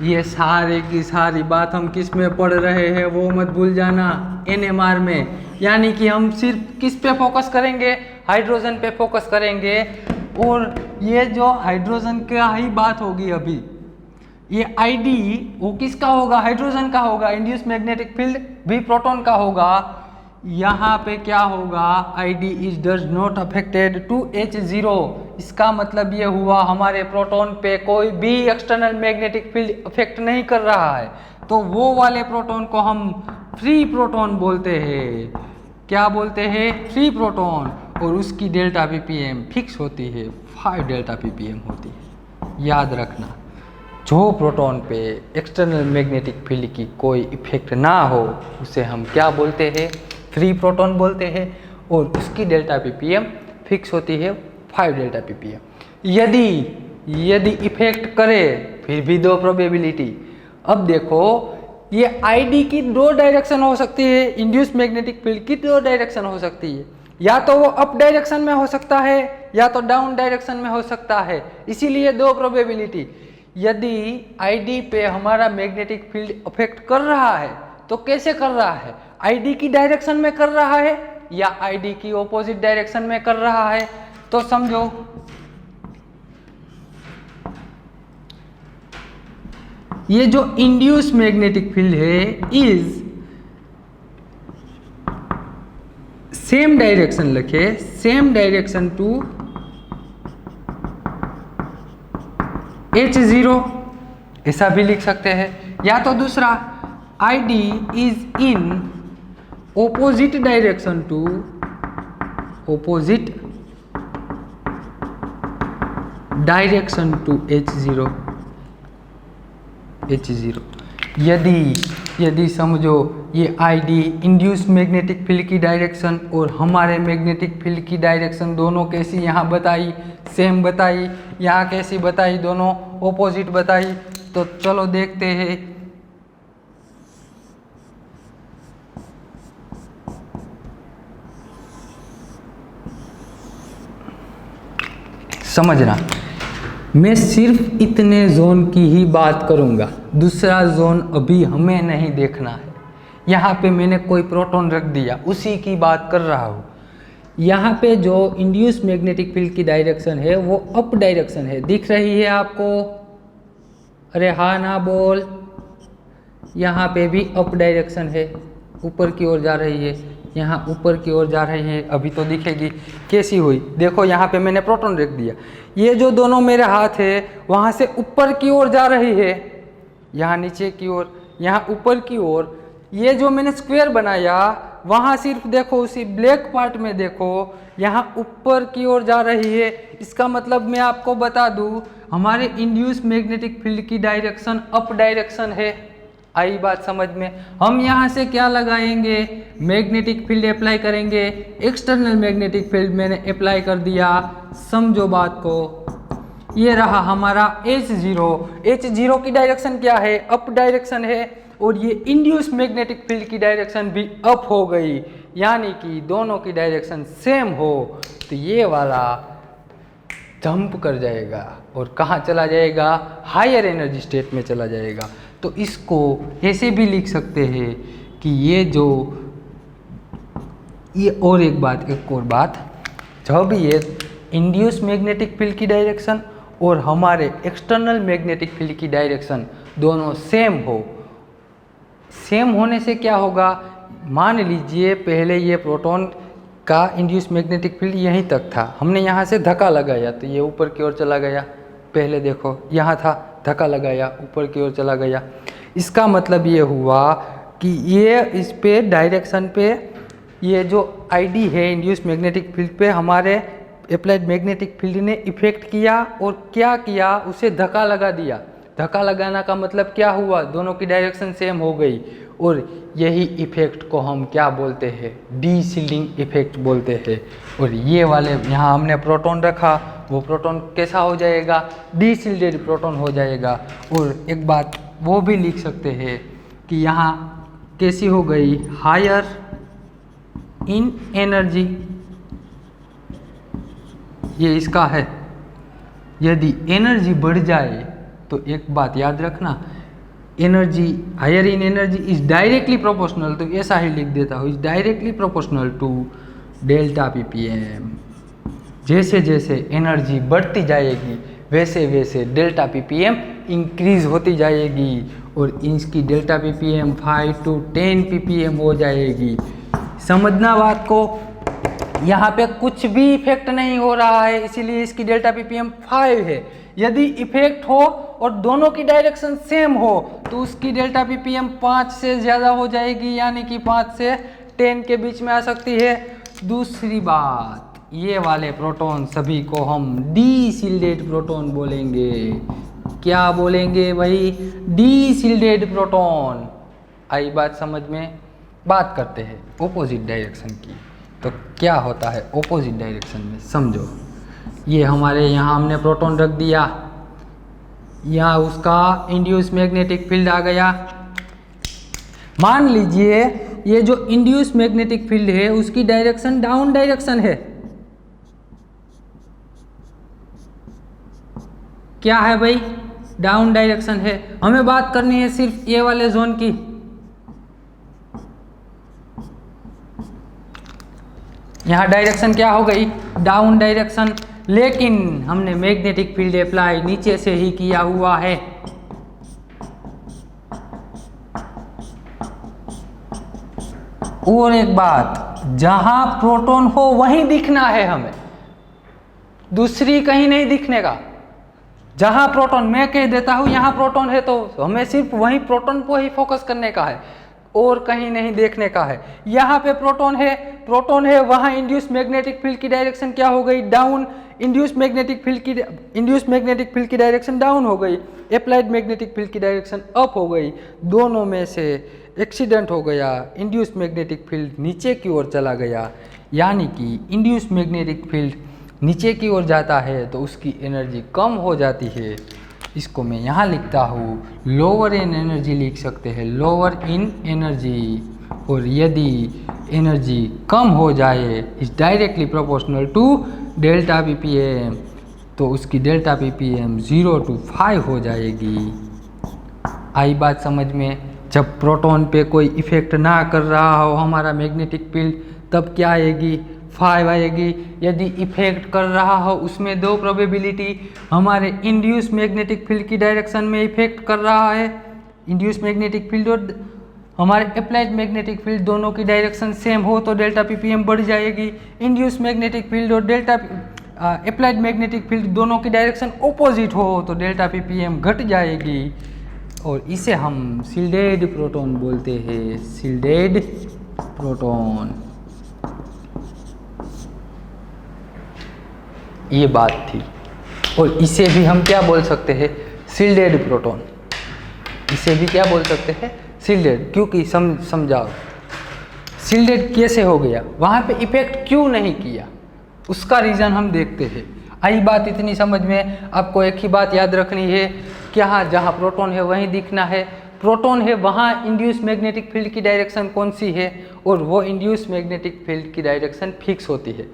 ये सारे की सारी बात हम किस में पढ़ रहे हैं वो मत भूल जाना, NMR में। यानी कि हम सिर्फ किस पे फोकस करेंगे? हाइड्रोजन पे फोकस करेंगे। और ये जो हाइड्रोजन का ही बात होगी अभी, ये आईडी वो किसका होगा? हाइड्रोजन का होगा। इंड्यूस मैग्नेटिक फील्ड भी प्रोटॉन का होगा। यहाँ पे क्या होगा? ID is does not affected to H0। इसका मतलब ये हुआ हमारे प्रोटॉन पे कोई भी एक्सटर्नल मैग्नेटिक फील्ड अफेक्ट नहीं कर रहा है, तो वो वाले प्रोटॉन को हम फ्री प्रोटॉन बोलते हैं। क्या बोलते हैं? Free proton. और उसकी डेल्टा ppm फिक्स होती है, 5 डेल्टा ppm होती है। याद रखना, जो प्रोटॉन पे एक्सटर्नल मैग्नेटिक फील्ड की कोई इफेक्ट ना हो उसे हम क्या बोलते हैं? फ्री प्रोटॉन बोलते हैं। और उसकी डेल्टा ppm फिक्स होती है 5 डेल्टा ppm। यदि इफेक्ट करे फिर भी दो प्रोबेबिलिटी। अब देखो, ये आईडी की दो डायरेक्शन हो सकती है, इंड्यूस मैग्नेटिक फील्ड की दो डायरेक्शन हो सकती है। या तो वो अप डायरेक्शन में हो सकता है या तो डाउन डायरेक्शन में हो सकता है, इसीलिए दो प्रोबेबिलिटी। यदि आईडी पे हमारा मैग्नेटिक फील्ड अफेक्ट कर रहा है तो कैसे कर रहा है? आईडी की डायरेक्शन में कर रहा है या आईडी की ऑपोजिट डायरेक्शन में कर रहा है? तो समझो, ये जो इंड्यूस मैग्नेटिक फील्ड है इज सेम डायरेक्शन लिखे, सेम डायरेक्शन टू H0, ऐसा भी लिख सकते हैं। या तो दूसरा, ID is in opposite direction to opposite direction to H0 यदि समझो ये ID इंड्यूस मैग्नेटिक फील्ड की डायरेक्शन और हमारे मैग्नेटिक फील्ड की डायरेक्शन दोनों कैसी यहाँ बताई, सेम बताई, यहाँ कैसी बताई, दोनों ऑपोजिट बताई। तो चलो देखते हैं। समझना, मैं सिर्फ इतने जोन की ही बात करूंगा, दूसरा जोन अभी हमें नहीं देखना है। यहाँ पे मैंने कोई प्रोटॉन रख दिया, उसी की बात कर रहा हूँ। यहाँ पे जो इंड्यूस मैग्नेटिक फील्ड की डायरेक्शन है वो अप डायरेक्शन है, दिख रही है आपको? अरे हाँ ना बोल। यहाँ पे भी अप डायरेक्शन है, ऊपर की ओर जा रही है, यहाँ ऊपर की ओर जा रही है। अभी तो दिखेगी कैसी हुई, देखो यहाँ पे मैंने प्रोटॉन रख दिया। ये जो दोनों मेरे हाथ है वहाँ से ऊपर की ओर जा रही है, यहाँ नीचे की ओर, यहाँ ऊपर की ओर। ये जो मैंने स्क्वायर बनाया वहाँ सिर्फ देखो उसी ब्लैक पार्ट में देखो, यहाँ ऊपर की ओर जा रही है। इसका मतलब मैं आपको बता दूँ, हमारे इंड्यूस मैग्नेटिक फील्ड की डायरेक्शन अप डायरेक्शन है। आई बात समझ में? हम यहाँ से क्या लगाएंगे? मैग्नेटिक फील्ड अप्लाई करेंगे। एक्सटर्नल मैग्नेटिक फील्ड मैंने अप्लाई कर दिया, समझो बात को। ये रहा हमारा H0। H0 की डायरेक्शन क्या है? अप डायरेक्शन है, और ये इंड्यूस मैग्नेटिक फील्ड की डायरेक्शन भी अप हो गई, यानी कि दोनों की डायरेक्शन सेम हो तो ये वाला जंप कर जाएगा और कहाँ चला जाएगा? हायर एनर्जी स्टेट में चला जाएगा। तो इसको ऐसे भी लिख सकते हैं कि ये और एक बात, जब ये इंड्यूस मैग्नेटिक फील्ड की डायरेक्शन और हमारे एक्सटर्नल मैग्नेटिक फील्ड की डायरेक्शन दोनों सेम हो, सेम होने से क्या होगा? मान लीजिए पहले ये प्रोटॉन का इंड्यूस मैग्नेटिक फील्ड यहीं तक था, हमने यहाँ से धक्का लगाया तो ये ऊपर की ओर चला गया। पहले देखो यहाँ था, धक्का लगाया, ऊपर की ओर चला गया। इसका मतलब ये हुआ कि ये इस पे डायरेक्शन पे ये जो ID है इंड्यूस मैग्नेटिक फील्ड पे हमारे अप्लाइड मैग्नेटिक फील्ड ने इफेक्ट किया, और क्या किया? उसे धक्का लगा दिया। धक्का लगाना का मतलब क्या हुआ? दोनों की डायरेक्शन सेम हो गई, और यही इफेक्ट को हम क्या बोलते हैं? डी शिल्डिंग इफेक्ट बोलते हैं। और ये वाले यहाँ हमने प्रोटॉन रखा, वो प्रोटॉन कैसा हो जाएगा? डी शिल्डेड प्रोटॉन हो जाएगा। और एक बात वो भी लिख सकते हैं कि यहाँ कैसी हो गई? Higher in energy. ये इसका है। यदि एनर्जी बढ़ जाए तो एक बात याद रखना, energy higher in energy is directly proportional, तो ऐसा ही लिख देता हूँ, is directly proportional to delta PPM। जैसे जैसे एनर्जी बढ़ती जाएगी वैसे वैसे डेल्टा PPM इंक्रीज होती जाएगी, और इसकी डेल्टा PPM 5 to 10 PPM हो जाएगी। समझना बात को, यहाँ पे कुछ भी इफेक्ट नहीं हो रहा है, इसीलिए इसकी डेल्टा PPM 5 है। यदि इफेक्ट हो और दोनों की डायरेक्शन सेम हो तो उसकी डेल्टा PPM 5 से ज़्यादा हो जाएगी, यानी कि 5 से 10 के बीच में आ सकती है। दूसरी बात, ये वाले प्रोटॉन सभी को हम डी शिल्डेड प्रोटॉन बोलेंगे। क्या बोलेंगे भाई? D शिल्डेड proton. आई बात समझ में? बात करते हैं ऑपोजिट डायरेक्शन की। तो क्या होता है ऑपोजिट डायरेक्शन में, समझो। ये हमारे यहाँ हमने प्रोटॉन रख दिया, यहाँ उसका इंड्यूस मैग्नेटिक फील्ड आ गया। मान लीजिए ये जो इंड्यूस मैग्नेटिक फील्ड है उसकी डायरेक्शन डाउन डायरेक्शन है। क्या है भाई? डाउन डायरेक्शन है। हमें बात करनी है सिर्फ ये वाले जोन की। यहाँ डायरेक्शन क्या हो गई? Down direction. लेकिन हमने मैग्नेटिक फील्ड अप्लाई नीचे से ही किया हुआ है। और एक बात, जहां प्रोटॉन हो वहीं दिखना है हमें, दूसरी कहीं नहीं दिखने का। जहां प्रोटॉन, मैं कह देता हूं यहां प्रोटॉन है तो हमें सिर्फ वहीं प्रोटॉन को ही फोकस करने का है, और कहीं नहीं देखने का है। यहाँ पे प्रोटॉन है, वहाँ इंड्यूस मैग्नेटिक फील्ड की डायरेक्शन क्या हो गई, डाउन। इंड्यूस मैग्नेटिक फील्ड की डायरेक्शन डाउन हो गई, अप्लाइड मैग्नेटिक फील्ड की डायरेक्शन अप हो गई। दोनों में से एक्सीडेंट हो गया, इंड्यूस मैग्नेटिक फील्ड नीचे की ओर चला गया। यानी कि इंड्यूस मैग्नेटिक फील्ड नीचे की ओर जाता है तो उसकी एनर्जी कम हो जाती है। इसको मैं यहाँ लिखता हूँ, लोअर इन एनर्जी लिख सकते हैं, लोअर इन एनर्जी। और यदि एनर्जी कम हो जाए is directly proportional to delta ppm, तो उसकी डेल्टा ppm 0 to 5 हो जाएगी। आई बात समझ में? जब प्रोटॉन पे कोई इफेक्ट ना कर रहा हो हमारा मैग्नेटिक फील्ड, तब क्या आएगी, 5 आएगी। यदि इफेक्ट कर रहा हो उसमें दो प्रोबेबिलिटी, हमारे इंड्यूस मैग्नेटिक फील्ड की डायरेक्शन में इफेक्ट कर रहा है इंड्यूस मैग्नेटिक फील्ड, और हमारे अप्लाइड मैग्नेटिक फील्ड दोनों की डायरेक्शन सेम हो तो डेल्टा ppm बढ़ जाएगी। इंड्यूस मैग्नेटिक फील्ड और अप्लाइड मैग्नेटिक फील्ड दोनों की डायरेक्शन ऑपोजिट हो तो डेल्टा ppm घट जाएगी। और इसे हम शिल्डेड प्रोटॉन बोलते हैं, शिल्डेड प्रोटॉन। ये बात थी। और इसे भी हम क्या बोल सकते हैं, शिल्डेड प्रोटॉन। इसे भी क्या बोल सकते हैं, शिल्डेड। क्योंकि समझाओ शिल्डेड कैसे हो गया, वहाँ पे इफेक्ट क्यों नहीं किया, उसका रीज़न हम देखते हैं। आई बात इतनी समझ में? आपको एक ही बात याद रखनी है कि हाँ, जहाँ प्रोटॉन है वहीं दिखना है। प्रोटॉन है वहाँ इंड्यूस मैग्नेटिक फील्ड की डायरेक्शन कौन सी है, और वो इंड्यूस मैग्नेटिक फील्ड की डायरेक्शन फिक्स होती है,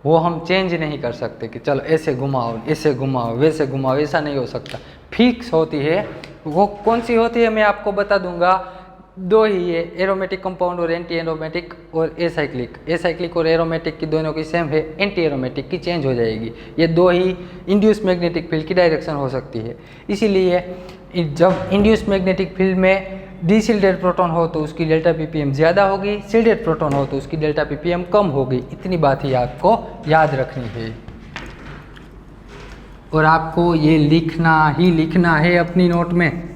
वो हम चेंज नहीं कर सकते कि चलो ऐसे घुमाओ, ऐसे घुमाओ, वैसे घुमाओ, ऐसा नहीं हो सकता। फिक्स होती है। वो कौन सी होती है मैं आपको बता दूंगा। दो ही है, एरोमेटिक कंपाउंड और एंटी एरोमेटिक, और एसाइक्लिक। एसाइक्लिक और एरोमेटिक की दोनों की सेम है, एंटी एरोमेटिक की चेंज हो जाएगी। ये दो ही इंड्यूस मैग्नेटिक फील्ड की डायरेक्शन हो सकती है। इसीलिए जब इंड्यूस मैग्नेटिक फील्ड में डीशिल्डेड प्रोटॉन हो तो उसकी डेल्टा ppm ज़्यादा होगी, शिल्डेड प्रोटॉन हो तो उसकी डेल्टा ppm कम होगी। इतनी बात ही आपको याद रखनी है, और आपको ये लिखना ही लिखना है अपनी नोट में।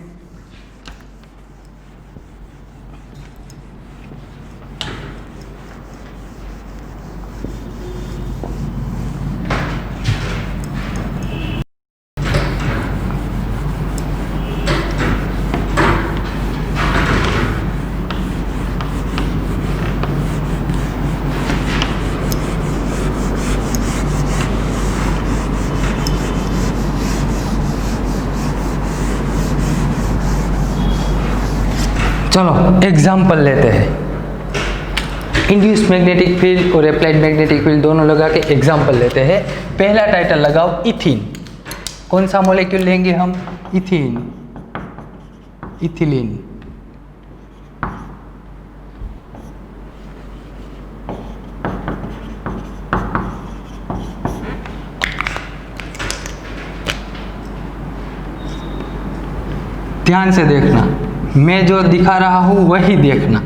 चलो एग्जाम्पल लेते हैं। इंड्यूस मैग्नेटिक फील्ड और अप्लाइड मैग्नेटिक फील्ड दोनों लगा के एग्जाम्पल लेते हैं। पहला टाइटल लगाओ इथीन। कौन सा मॉलिक्यूल लेंगे हम, इथीन, इथिलीन। ध्यान से देखना, मैं जो दिखा रहा हूं वही देखना,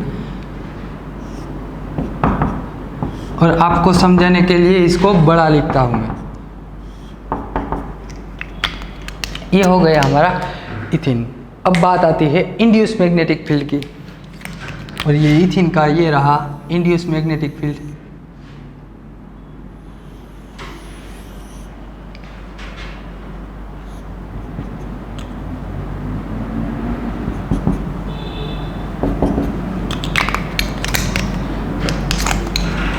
और आपको समझाने के लिए इसको बड़ा लिखता हूं मैं। ये हो गया हमारा इथीन। अब बात आती है इंड्यूस मैग्नेटिक फील्ड की, और ये इथीन का ये रहा इंड्यूस मैग्नेटिक फील्ड।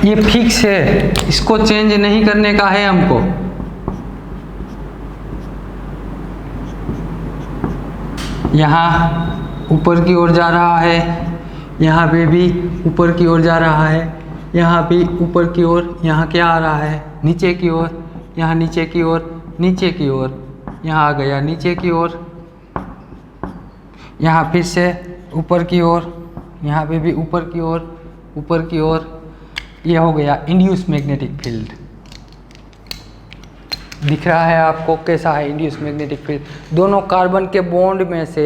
ये फिक्स है, इसको चेंज नहीं करने का है हमको। यहाँ ऊपर की ओर जा रहा है, यहाँ पे भी ऊपर की ओर जा रहा है, यहाँ भी ऊपर की ओर, यहाँ क्या आ रहा है, नीचे की ओर, यहाँ नीचे की ओर, नीचे की ओर, यहाँ आ गया नीचे की ओर, यहाँ फिर से ऊपर की ओर, यहाँ पे भी ऊपर की ओर, ऊपर की ओर। ये हो गया इंड्यूस मैग्नेटिक फील्ड। दिख रहा है आपको कैसा है इंड्यूस मैग्नेटिक फील्ड? दोनों कार्बन के बॉन्ड में से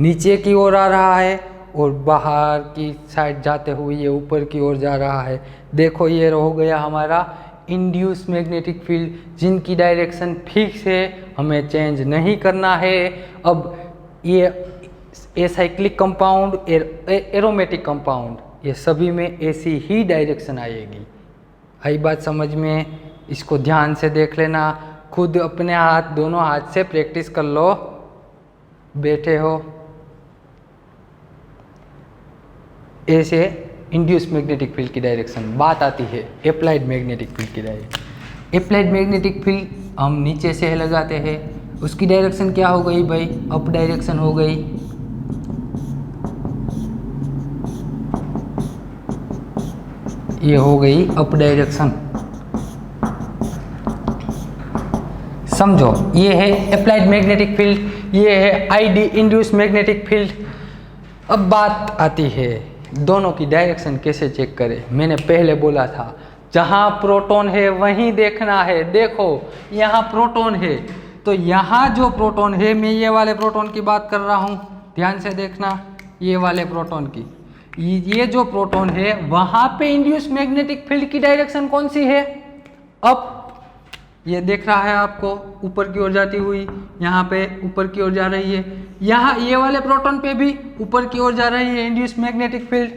नीचे की ओर आ रहा है और बाहर की साइड जाते हुए ये ऊपर की ओर जा रहा है। देखो ये हो गया हमारा इंड्यूस मैग्नेटिक फील्ड, जिनकी डायरेक्शन फिक्स है, हमें चेंज नहीं करना है। अब ये एसाइक्लिक कंपाउंड, एरोमेटिक कंपाउंड, ये सभी में ऐसी ही डायरेक्शन आएगी। आई बात समझ में? इसको ध्यान से देख लेना, खुद अपने हाथ, दोनों हाथ से प्रैक्टिस कर लो, बैठे हो। ऐसे इंड्यूस मैग्नेटिक फील्ड की डायरेक्शन। बात आती है अप्लाइड मैग्नेटिक फील्ड की डायरेक्शन। अप्लाइड मैग्नेटिक फील्ड हम नीचे से लगाते हैं, उसकी डायरेक्शन क्या हो गई भाई? अप डायरेक्शन हो गई। ये हो गई अप डायरेक्शन। समझो, ये है अप्लाइड मैग्नेटिक फील्ड, ये है आईडी इंड्यूस मैग्नेटिक फील्ड। अब बात आती है दोनों की डायरेक्शन कैसे चेक करें। मैंने पहले बोला था जहाँ प्रोटॉन है वहीं देखना है। देखो यहाँ प्रोटॉन है, तो यहाँ जो प्रोटॉन है, मैं ये वाले प्रोटॉन की बात कर रहा हूँ, ध्यान से देखना, ये वाले प्रोटॉन की, ये जो प्रोटॉन है वहाँ पे इंड्यूस मैग्नेटिक फील्ड की डायरेक्शन कौन सी है? अप। ये देख रहा है आपको, ऊपर की ओर जाती हुई, यहाँ पे ऊपर की ओर जा रही है। यहाँ ये वाले प्रोटॉन पे भी ऊपर की ओर जा रही है इंड्यूस मैग्नेटिक फील्ड।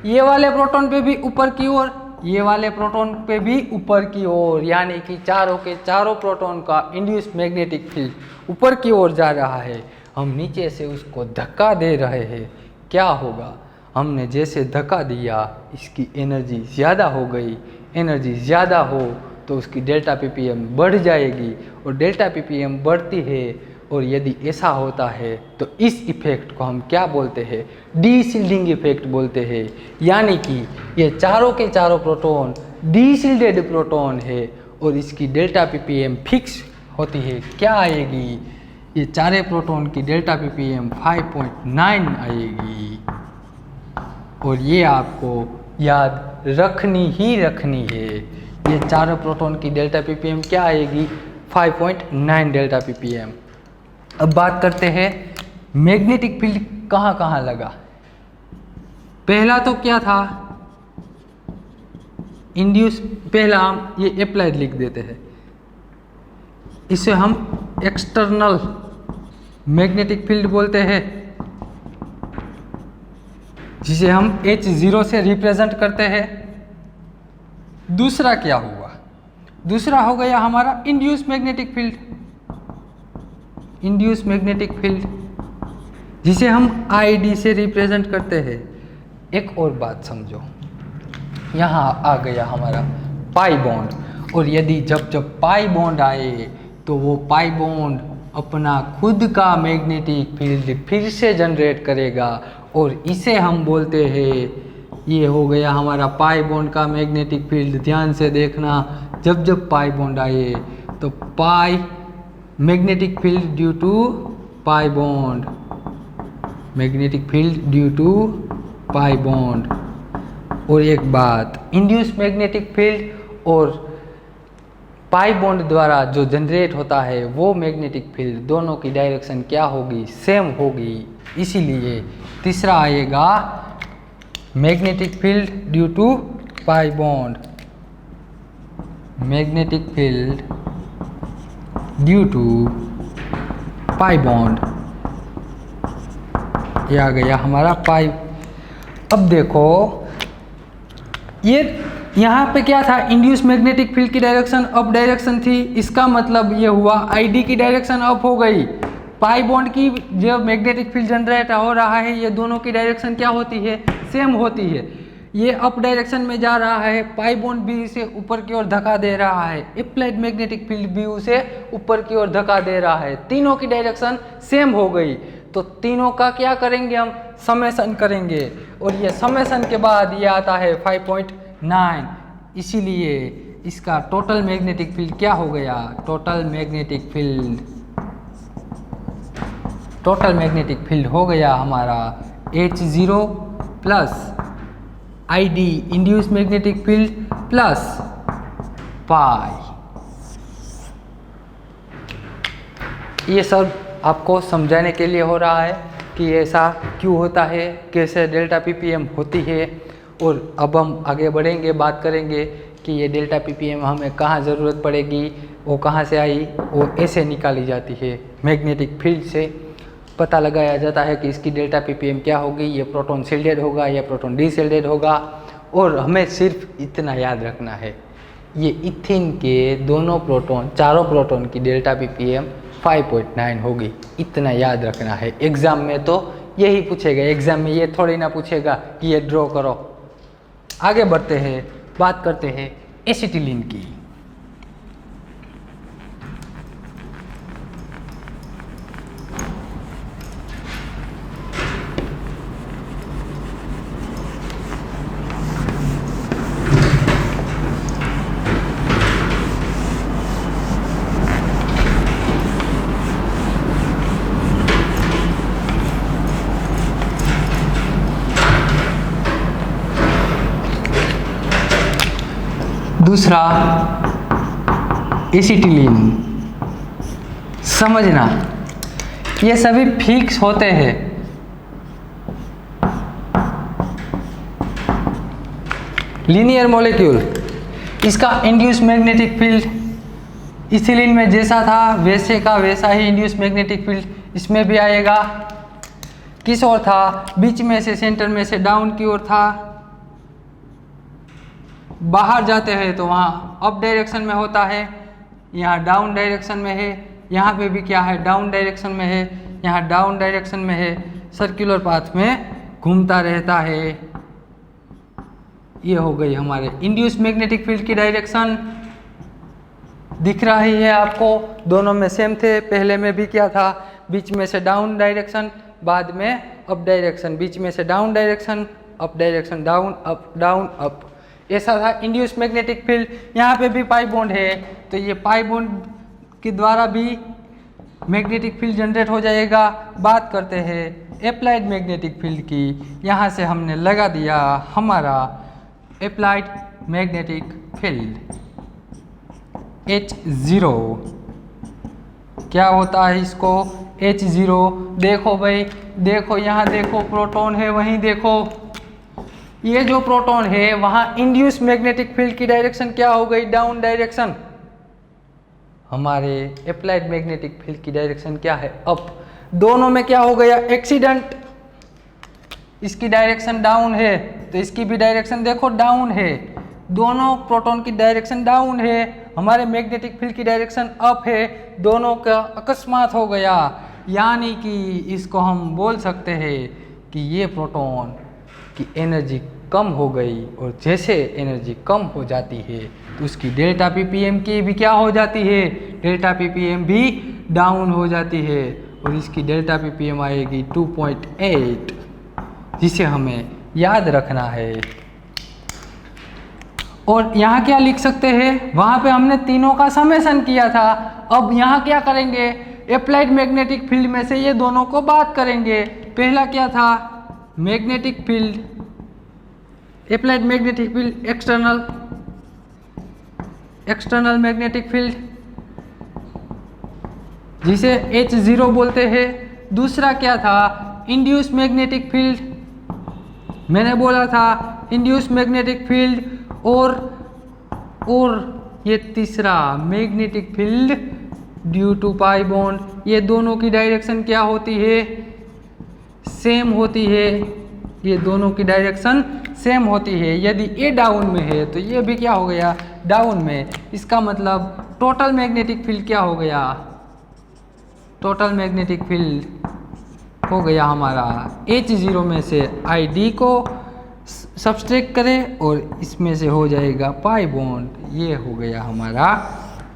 ये वाले प्रोटॉन पे भी ऊपर की ओर, ये वाले प्रोटॉन पे भी ऊपर की ओर, यानी कि चारों के चारों प्रोटॉन का इंड्यूस मैग्नेटिक फील्ड ऊपर की ओर जा रहा है। हम नीचे से उसको धक्का दे रहे हैं, क्या होगा? हमने जैसे धक्का दिया, इसकी एनर्जी ज़्यादा हो गई। एनर्जी ज़्यादा हो तो उसकी डेल्टा पीपीएम बढ़ जाएगी, और डेल्टा पीपीएम बढ़ती है। और यदि ऐसा होता है तो इस इफेक्ट को हम क्या बोलते हैं? डी शिल्डिंग इफेक्ट बोलते हैं। यानी कि ये चारों के चारों प्रोटॉन डी शिल्डेड प्रोटॉन है, और इसकी डेल्टा पीपीएम फिक्स होती है। क्या आएगी? ये चारे प्रोटॉन की डेल्टा पीपीएम 5.9 आएगी। और ये आपको याद रखनी ही रखनी है। ये चारों प्रोटॉन की डेल्टा पीपीएम क्या आएगी? 5.9 डेल्टा पीपीएम। अब बात करते हैं मैग्नेटिक फील्ड कहाँ कहाँ लगा। पहला तो क्या था? इंड्यूस। पहला हम ये अप्लाइड लिख देते हैं, इसे हम एक्सटर्नल मैग्नेटिक फील्ड बोलते हैं, जिसे हम H0 से रिप्रेजेंट करते हैं। दूसरा क्या हुआ? दूसरा हो गया हमारा induce magnetic field. Induce magnetic field जिसे हम ID से रिप्रेजेंट करते हैं। एक और बात समझो, यहाँ आ गया हमारा पाई बॉन्ड, और यदि जब पाई बॉन्ड आए तो वो पाई बॉन्ड अपना खुद का मैग्नेटिक फील्ड फिर से जनरेट करेगा, और इसे हम बोलते हैं, ये हो गया हमारा पाई बॉन्ड का मैग्नेटिक फील्ड। ध्यान से देखना, जब पाई बॉन्ड आए तो pi magnetic field due to pi bond, magnetic field due to pi bond. और एक बात, इंड्यूस मैग्नेटिक फील्ड और पाई बॉन्ड द्वारा जो जनरेट होता है वो मैग्नेटिक फील्ड, दोनों की डायरेक्शन क्या होगी? सेम होगी। इसीलिए तीसरा आएगा magnetic field due to pi bond, magnetic field due to pi bond. ये आ गया हमारा पाई। अब देखो, ये यहाँ पे क्या था? इंड्यूस मैग्नेटिक फील्ड की डायरेक्शन अप डायरेक्शन थी। इसका मतलब ये हुआ आईडी की डायरेक्शन अप हो गई। पाई बॉन्ड की जो मैग्नेटिक फील्ड जनरेट हो रहा है, ये दोनों की डायरेक्शन क्या होती है? सेम होती है। ये अप डायरेक्शन में जा रहा है, पाई बॉन्ड भी इसे ऊपर की ओर धक्का दे रहा है, अप्लाइड मैग्नेटिक फील्ड भी उसे ऊपर की ओर धक्का दे रहा है। तीनों की डायरेक्शन सेम हो गई, तो तीनों का क्या करेंगे? हम समेशन करेंगे, और ये समेशन के बाद ये आता है 5.9। इसीलिए इसका टोटल मैग्नेटिक फील्ड क्या हो गया? टोटल मैग्नेटिक फील्ड हो गया हमारा H0 plus ID induce magnetic field plus pi. ये सब आपको समझाने के लिए हो रहा है कि ऐसा क्यों होता है, कैसे डेल्टा पीपीएम होती है। और अब हम आगे बढ़ेंगे, बात करेंगे कि ये डेल्टा पीपीएम हमें कहाँ ज़रूरत पड़ेगी, वो कहाँ से आई, वो ऐसे निकाली जाती है मैग्नेटिक फील्ड से। पता लगाया जाता है कि इसकी डेल्टा पीपीएम क्या होगी, ये प्रोटॉन शील्डेड होगा या प्रोटॉन डीशील्डेड होगा। और हमें सिर्फ इतना याद रखना है, ये इथीन के चारों प्रोटॉन की डेल्टा पीपीएम 5.9 होगी, इतना याद रखना है। एग्जाम में तो यही पूछेगा, एग्जाम में ये थोड़ी ना पूछेगा कि ये ड्रॉ करो। आगे बढ़ते हैं, बात करते हैं एसिटिलीन की। दूसरा एसिटिलीन, समझना ये सभी फिक्स होते हैं। लीनियर मॉलिक्यूल, इसका इंड्यूस मैग्नेटिक फील्ड इथिलीन में जैसा था वैसे का वैसा ही इंड्यूस मैग्नेटिक फील्ड इसमें भी आएगा। किस ओर था, बीच में से सेंटर में से डाउन की ओर था। बाहर जाते हैं तो वहाँ अप डायरेक्शन में होता है, यहाँ डाउन डायरेक्शन में है। यहाँ पे भी क्या है, डाउन डायरेक्शन में है, यहाँ डाउन डायरेक्शन में है। सर्कुलर पाथ में घूमता रहता है। ये हो गई हमारे इंड्यूस मैग्नेटिक फील्ड की डायरेक्शन। दिख रही है आपको, दोनों में सेम थे। पहले में भी क्या था, बीच में से डाउन डायरेक्शन, बाद में अप डायरेक्शन, बीच में से down direction, up direction, down up, ऐसा था इंड्यूस मैग्नेटिक फील्ड। यहाँ पे भी पाई बॉन्ड है तो ये पाई बॉन्ड के द्वारा भी मैग्नेटिक फील्ड जनरेट हो जाएगा। बात करते हैं अप्लाइड मैग्नेटिक फील्ड की। यहाँ से हमने लगा दिया हमारा अप्लाइड मैग्नेटिक फील्ड H0। क्या होता है इसको, H0 देखो भाई, देखो यहाँ देखो प्रोटॉन है, वहीं देखो ये जो प्रोटॉन है वहाँ इंड्यूस मैग्नेटिक फील्ड की डायरेक्शन क्या हो गई, डाउन डायरेक्शन। हमारे अप्लाइड मैग्नेटिक फील्ड की डायरेक्शन क्या है, अप। दोनों में क्या हो गया, एक्सीडेंट। इसकी डायरेक्शन डाउन है तो इसकी भी डायरेक्शन देखो डाउन है। दोनों प्रोटॉन की डायरेक्शन डाउन है, हमारे मैग्नेटिक फील्ड की डायरेक्शन अप है। दोनों का अकस्मात हो गया, यानी कि इसको हम बोल सकते हैं कि ये प्रोटॉन की एनर्जी कम हो गई। और जैसे एनर्जी कम हो जाती है तो उसकी डेल्टा पीपीएम की भी क्या हो जाती है, डेल्टा पीपीएम भी डाउन हो जाती है। और इसकी डेल्टा पीपीएम आएगी 2.8, जिसे हमें याद रखना है। और यहाँ क्या लिख सकते हैं, वहाँ पे हमने तीनों का समेशन किया था। अब यहाँ क्या करेंगे, अप्लाइड मैग्नेटिक फील्ड में से ये दोनों को बात करेंगे। पहला क्या था, magnetic field, applied magnetic field, external magnetic field, जिसे H0 बोलते हैं। दूसरा क्या था, इंड्यूस मैग्नेटिक फील्ड, मैंने बोला था इंड्यूस मैग्नेटिक फील्ड। और ये तीसरा magnetic field due to pi bond. ये दोनों की डायरेक्शन क्या होती है, सेम होती है। ये दोनों की डायरेक्शन सेम होती है। यदि ये डाउन में है तो ये भी क्या हो गया, डाउन में। इसका मतलब टोटल मैग्नेटिक फील्ड क्या हो गया, टोटल मैग्नेटिक फील्ड हो गया हमारा H0 में से ID को सब्सट्रैक्ट करें और इसमें से हो जाएगा पाई बॉन्ड। ये हो गया हमारा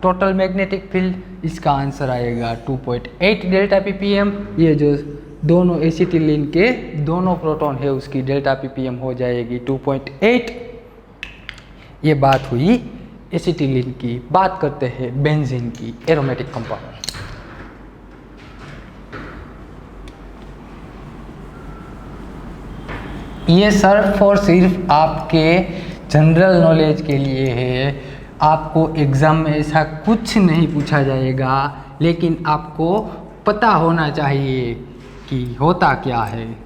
टोटल मैग्नेटिक फील्ड। इसका आंसर आएगा 2.8 डेल्टा पीपीएम। ये जो दोनों एसिटिलीन के दोनों प्रोटॉन है उसकी डेल्टा पीपीएम हो जाएगी 2.8। ये बात हुई एसिटिलीन की। बात करते हैं बेंजीन की, एरोमेटिक कंपाउंड। ये सिर्फ और सिर्फ आपके जनरल नॉलेज के लिए है। आपको एग्ज़ाम में ऐसा कुछ नहीं पूछा जाएगा, लेकिन आपको पता होना चाहिए कि होता क्या है।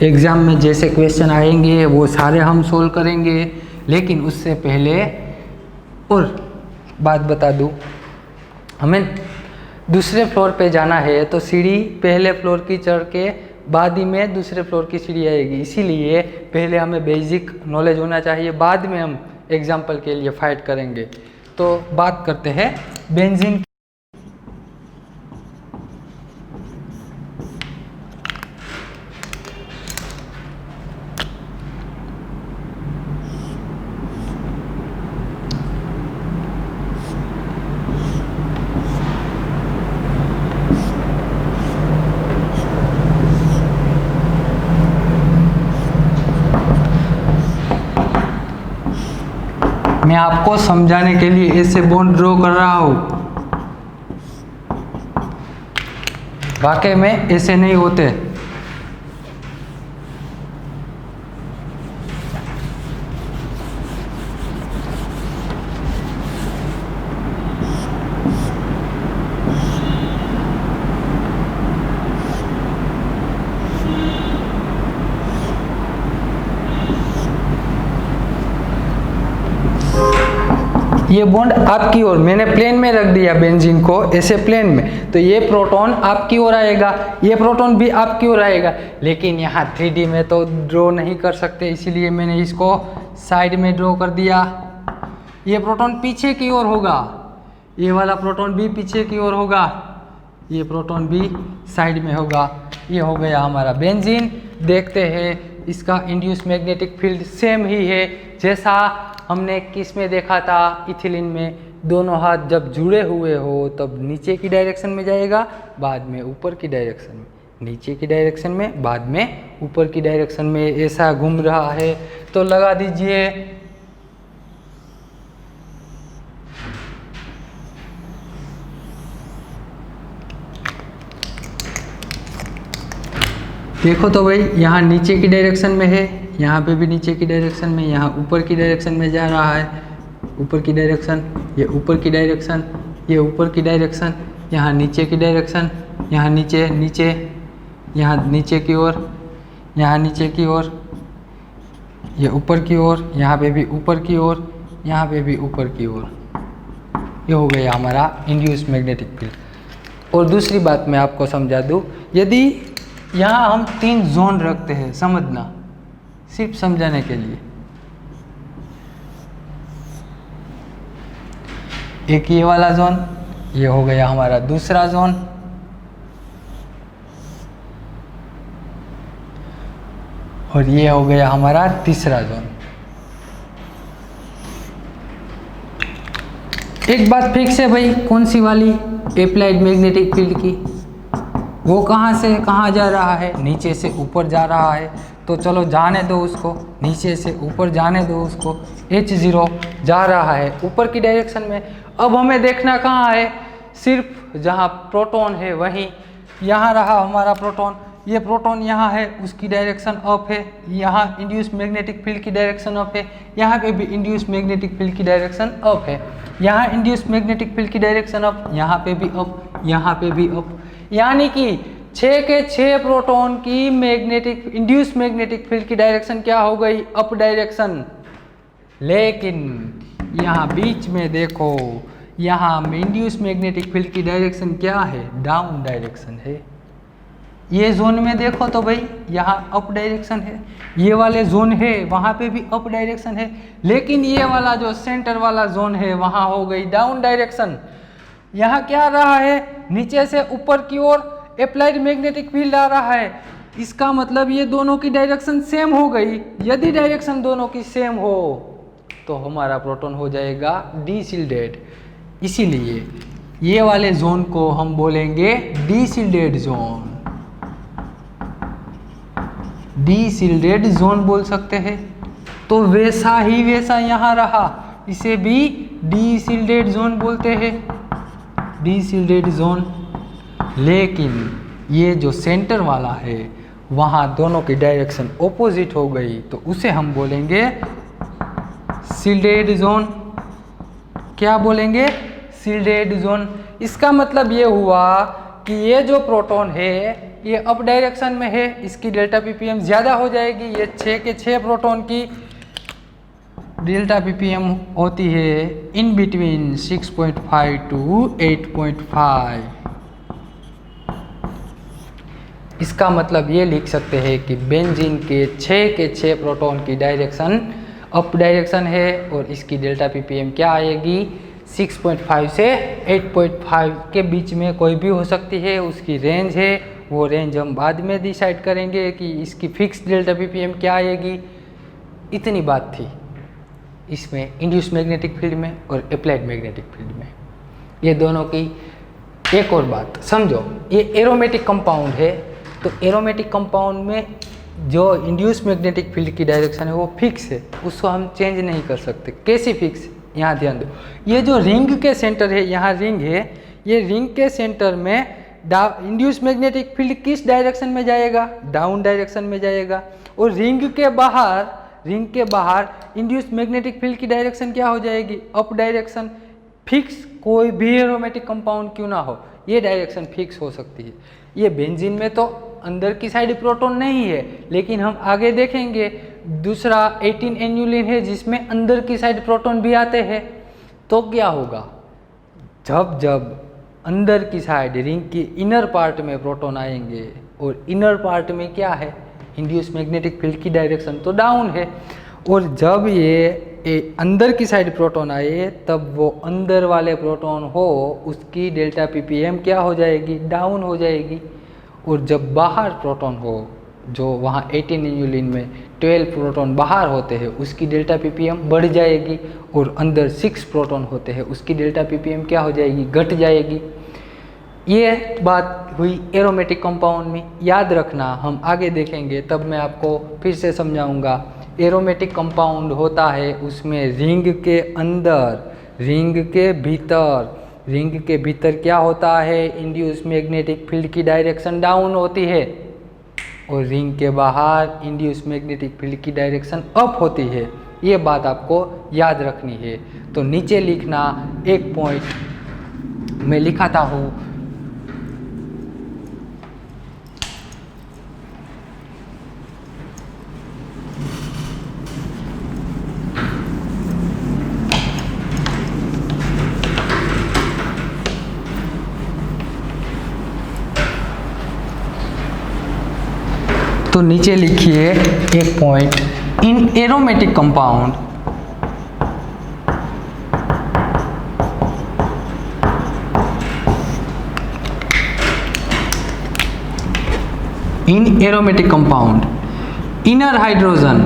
एग्ज़ाम में जैसे क्वेश्चन आएंगे वो सारे हम सोल्व करेंगे, लेकिन उससे पहले और बात बता दूँ, हमें दूसरे फ्लोर पे जाना है तो सीढ़ी पहले फ्लोर की चढ़ के बाद ही में दूसरे फ्लोर की सीढ़ी आएगी। इसीलिए पहले हमें बेसिक नॉलेज होना चाहिए, बाद में हम एग्जाम्पल के लिए फाइट करेंगे। तो बात करते हैं बेंजीन। मैं आपको समझाने के लिए ऐसे बॉन्ड ड्रॉ कर रहा हूँ, वाकई में ऐसे नहीं होते। ये बॉन्ड आपकी ओर, मैंने प्लेन में रख दिया बेंजीन को, ऐसे प्लेन में, तो ये प्रोटॉन आपकी ओर आएगा, ये प्रोटॉन भी आपकी ओर आएगा। लेकिन यहाँ 3D में तो ड्रॉ नहीं कर सकते, इसीलिए मैंने इसको साइड में ड्रॉ कर दिया। ये प्रोटॉन पीछे की ओर होगा, ये वाला प्रोटॉन भी पीछे की ओर होगा, ये प्रोटॉन भी साइड में होगा। ये हो गया हमारा बेंजीन। देखते हैं इसका इंड्यूस मैग्नेटिक फील्ड सेम ही है जैसा हमने किस में देखा था, इथिलीन में। दोनों हाथ जब जुड़े हुए हो तब नीचे की डायरेक्शन में जाएगा, बाद में ऊपर की डायरेक्शन में, नीचे की डायरेक्शन में, बाद में ऊपर की डायरेक्शन में। ऐसा घूम रहा है तो लगा दीजिए। देखो तो भाई, यहाँ नीचे की डायरेक्शन में है, यहाँ पे भी नीचे की डायरेक्शन में, यहाँ ऊपर की डायरेक्शन में जा रहा है, ऊपर की डायरेक्शन, ये ऊपर की डायरेक्शन, ये ऊपर की डायरेक्शन, यहाँ नीचे की डायरेक्शन, यहाँ नीचे नीचे, यहाँ नीचे की ओर, यहाँ नीचे की ओर, ये ऊपर की ओर, यहाँ पे भी ऊपर की ओर, यहाँ पे भी ऊपर की ओर। ये हो गया हमारा इंड्यूस मैग्नेटिक फील्ड। और दूसरी बात मैं आपको समझा दूँ, यदि यहाँ हम 3 जोन रखते हैं, समझना, सिर्फ समझाने के लिए। एक ये वाला जोन, ये हो गया हमारा दूसरा जोन, और ये हो गया हमारा तीसरा जोन। एक बात फिक्स है भाई, कौन सी वाली? अप्लाइड मैग्नेटिक फील्ड की। वो कहाँ से कहाँ जा रहा है? नीचे से ऊपर जा रहा है, तो चलो जाने दो उसको, नीचे से ऊपर जाने दो उसको। H0 जा रहा है ऊपर की डायरेक्शन में। अब हमें देखना कहाँ है, सिर्फ जहाँ प्रोटॉन है वहीं। यहाँ रहा हमारा प्रोटॉन, ये प्रोटॉन यहाँ है, उसकी डायरेक्शन अप है, यहाँ इंड्यूस मैग्नेटिक फील्ड की डायरेक्शन अप है, यहाँ पे भी इंड्यूस मैग्नेटिक फील्ड की डायरेक्शन अप है, यहाँ इंड्यूस मैग्नेटिक फील्ड की डायरेक्शन अप, यहाँ पे भी अप, यहाँ पे भी अप। यानी कि 6 के 6 प्रोटॉन की मैग्नेटिक इंड्यूस मैग्नेटिक फील्ड की डायरेक्शन क्या हो गई? Up direction. लेकिन यहाँ बीच में देखो, यहाँ इंड्यूस मैग्नेटिक फील्ड की डायरेक्शन क्या है? डाउन डायरेक्शन है। ये जोन में देखो तो भाई, यहाँ अप डायरेक्शन है, ये वाले जोन है वहाँ पे भी अप डायरेक्शन है, लेकिन ये वाला जो सेंटर वाला जोन है वहाँ हो गई डाउन डायरेक्शन। यहाँ क्या रहा है? नीचे से ऊपर की ओर अप्लाइड मैग्नेटिक फील्ड आ रहा है। इसका मतलब ये दोनों की डायरेक्शन सेम हो गई। यदि डायरेक्शन दोनों की सेम हो तो हमारा प्रोटॉन हो जाएगा डीशिल्डेड। इसीलिए ये वाले जोन को हम बोलेंगे डीशिल्डेड जोन। डीशिल्डेड जोन बोल सकते हैं। तो वैसा ही वैसा यहाँ रहा, इसे भी डीशिल्डेड जोन बोलते हैं, डीशिल्डेड जोन। लेकिन ये जो सेंटर वाला है वहाँ दोनों की डायरेक्शन ऑपोजिट हो गई, तो उसे हम बोलेंगे शिल्डेड जोन। क्या बोलेंगे? शिल्डेड जोन। इसका मतलब ये हुआ कि ये जो प्रोटॉन है ये अप डायरेक्शन में है, इसकी डेल्टा पीपीएम ज़्यादा हो जाएगी। ये 6 के 6 प्रोटॉन की डेल्टा पीपीएम होती है इन बिटवीन 6.5 टू 8.5। इसका मतलब ये लिख सकते हैं कि बेंजीन के 6 प्रोटॉन की डायरेक्शन अप डायरेक्शन है और इसकी डेल्टा पीपीएम क्या आएगी 6.5 से 8.5 के बीच में कोई भी हो सकती है। उसकी रेंज है, वो रेंज हम बाद में डिसाइड करेंगे कि इसकी फिक्स डेल्टा पीपीएम क्या आएगी। इतनी बात थी इसमें इंड्यूस मैग्नेटिक फील्ड में और अप्लाइड मैग्नेटिक फील्ड में। ये दोनों की एक और बात समझो, ये एरोमेटिक कंपाउंड है, तो एरोमेटिक कंपाउंड में जो इंड्यूस मैग्नेटिक फील्ड की डायरेक्शन है वो फिक्स है, उसको हम चेंज नहीं कर सकते। कैसी फिक्स, यहाँ ध्यान दो, ये जो रिंग के सेंटर है, यहाँ रिंग है, ये रिंग के सेंटर में इंड्यूस मैग्नेटिक फील्ड किस डायरेक्शन में जाएगा, डाउन डायरेक्शन में जाएगा। और रिंग के बाहर इंड्यूस मैग्नेटिक फील्ड की डायरेक्शन क्या हो जाएगी, अप डायरेक्शन। फिक्स कोई भी एरोमेटिक कंपाउंड क्यों ना हो, ये डायरेक्शन फिक्स हो सकती है। ये बेंजीन में तो अंदर की साइड प्रोटॉन नहीं है, लेकिन हम आगे देखेंगे दूसरा 18 एन्युलिन है जिसमें अंदर की साइड प्रोटॉन भी आते हैं। तो क्या होगा, जब अंदर की साइड रिंग की इनर पार्ट में प्रोटॉन आएंगे और इनर पार्ट में क्या है, इंड्यूस मैग्नेटिक फील्ड की डायरेक्शन तो डाउन है, और जब ये अंदर की साइड प्रोटॉन आए तब वो अंदर वाले प्रोटॉन हो उसकी डेल्टा पीपीएम क्या हो जाएगी, डाउन हो जाएगी। और जब बाहर प्रोटॉन हो, जो वहाँ 18 एन्युलिन में 12 प्रोटॉन बाहर होते हैं उसकी डेल्टा पीपीएम बढ़ जाएगी, और अंदर 6 प्रोटॉन होते हैं उसकी डेल्टा पीपीएम क्या हो जाएगी, घट जाएगी। ये बात हुई एरोमेटिक कंपाउंड में। याद रखना, हम आगे देखेंगे तब मैं आपको फिर से समझाऊंगा। एरोमेटिक कंपाउंड होता है उसमें रिंग के अंदर, रिंग के भीतर क्या होता है, इंड्यूस मैग्नेटिक फील्ड की डायरेक्शन डाउन होती है, और रिंग के बाहर इंड्यूस मैग्नेटिक फील्ड की डायरेक्शन अप होती है। ये बात आपको याद रखनी है। तो नीचे लिखना, एक पॉइंट मैं लिखाता हूँ, तो नीचे लिखिए एक point, in aromatic compound inner hydrogen,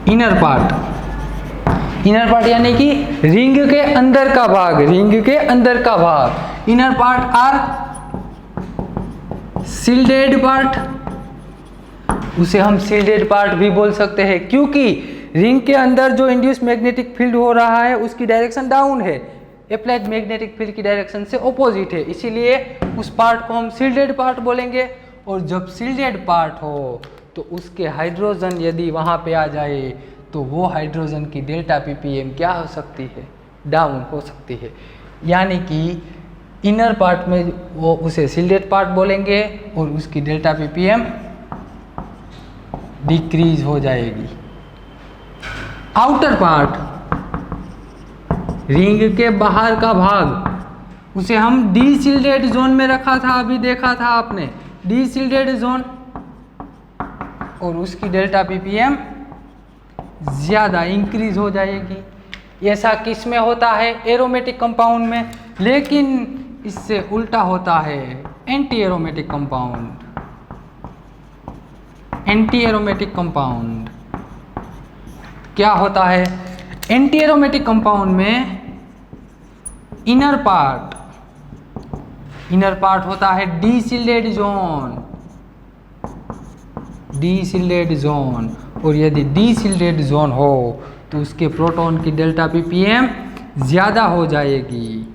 inner part यानी कि रिंग के अंदर का भाग, inner part are shielded part, उसे हम सील्डेड पार्ट भी बोल सकते हैं, क्योंकि रिंग के अंदर जो इंड्यूस मैग्नेटिक फील्ड हो रहा है उसकी डायरेक्शन डाउन है, अप्लाइड मैग्नेटिक फील्ड की डायरेक्शन से ऑपोजिट है, इसीलिए उस पार्ट को हम सील्डेड पार्ट बोलेंगे। और जब सील्डेड पार्ट हो तो उसके हाइड्रोजन यदि वहाँ पे आ जाए तो वो हाइड्रोजन की डेल्टा पीपीएम क्या हो सकती है, डाउन हो सकती है। यानी कि इनर पार्ट में वो उसे सील्डेड पार्ट बोलेंगे और उसकी डेल्टा पीपीएम डिक्रीज हो जाएगी। आउटर पार्ट, रिंग के बाहर का भाग, उसे हम डीसिल्डेड जोन में रखा था, अभी देखा था आपने, डीसिल्डेड जोन, और उसकी डेल्टा पीपीएम ज़्यादा इंक्रीज हो जाएगी। ऐसा किस में होता है, एरोमेटिक कंपाउंड में, लेकिन इससे उल्टा होता है anti aromatic compound. Anti aromatic compound क्या होता है, एंटी एरोमेटिक कंपाउंड में इनर पार्ट होता है डीसिल्डेड जोन, और यदि डीसिल्डेड जोन हो तो उसके प्रोटॉन की डेल्टा पीपीएम ज़्यादा हो जाएगी,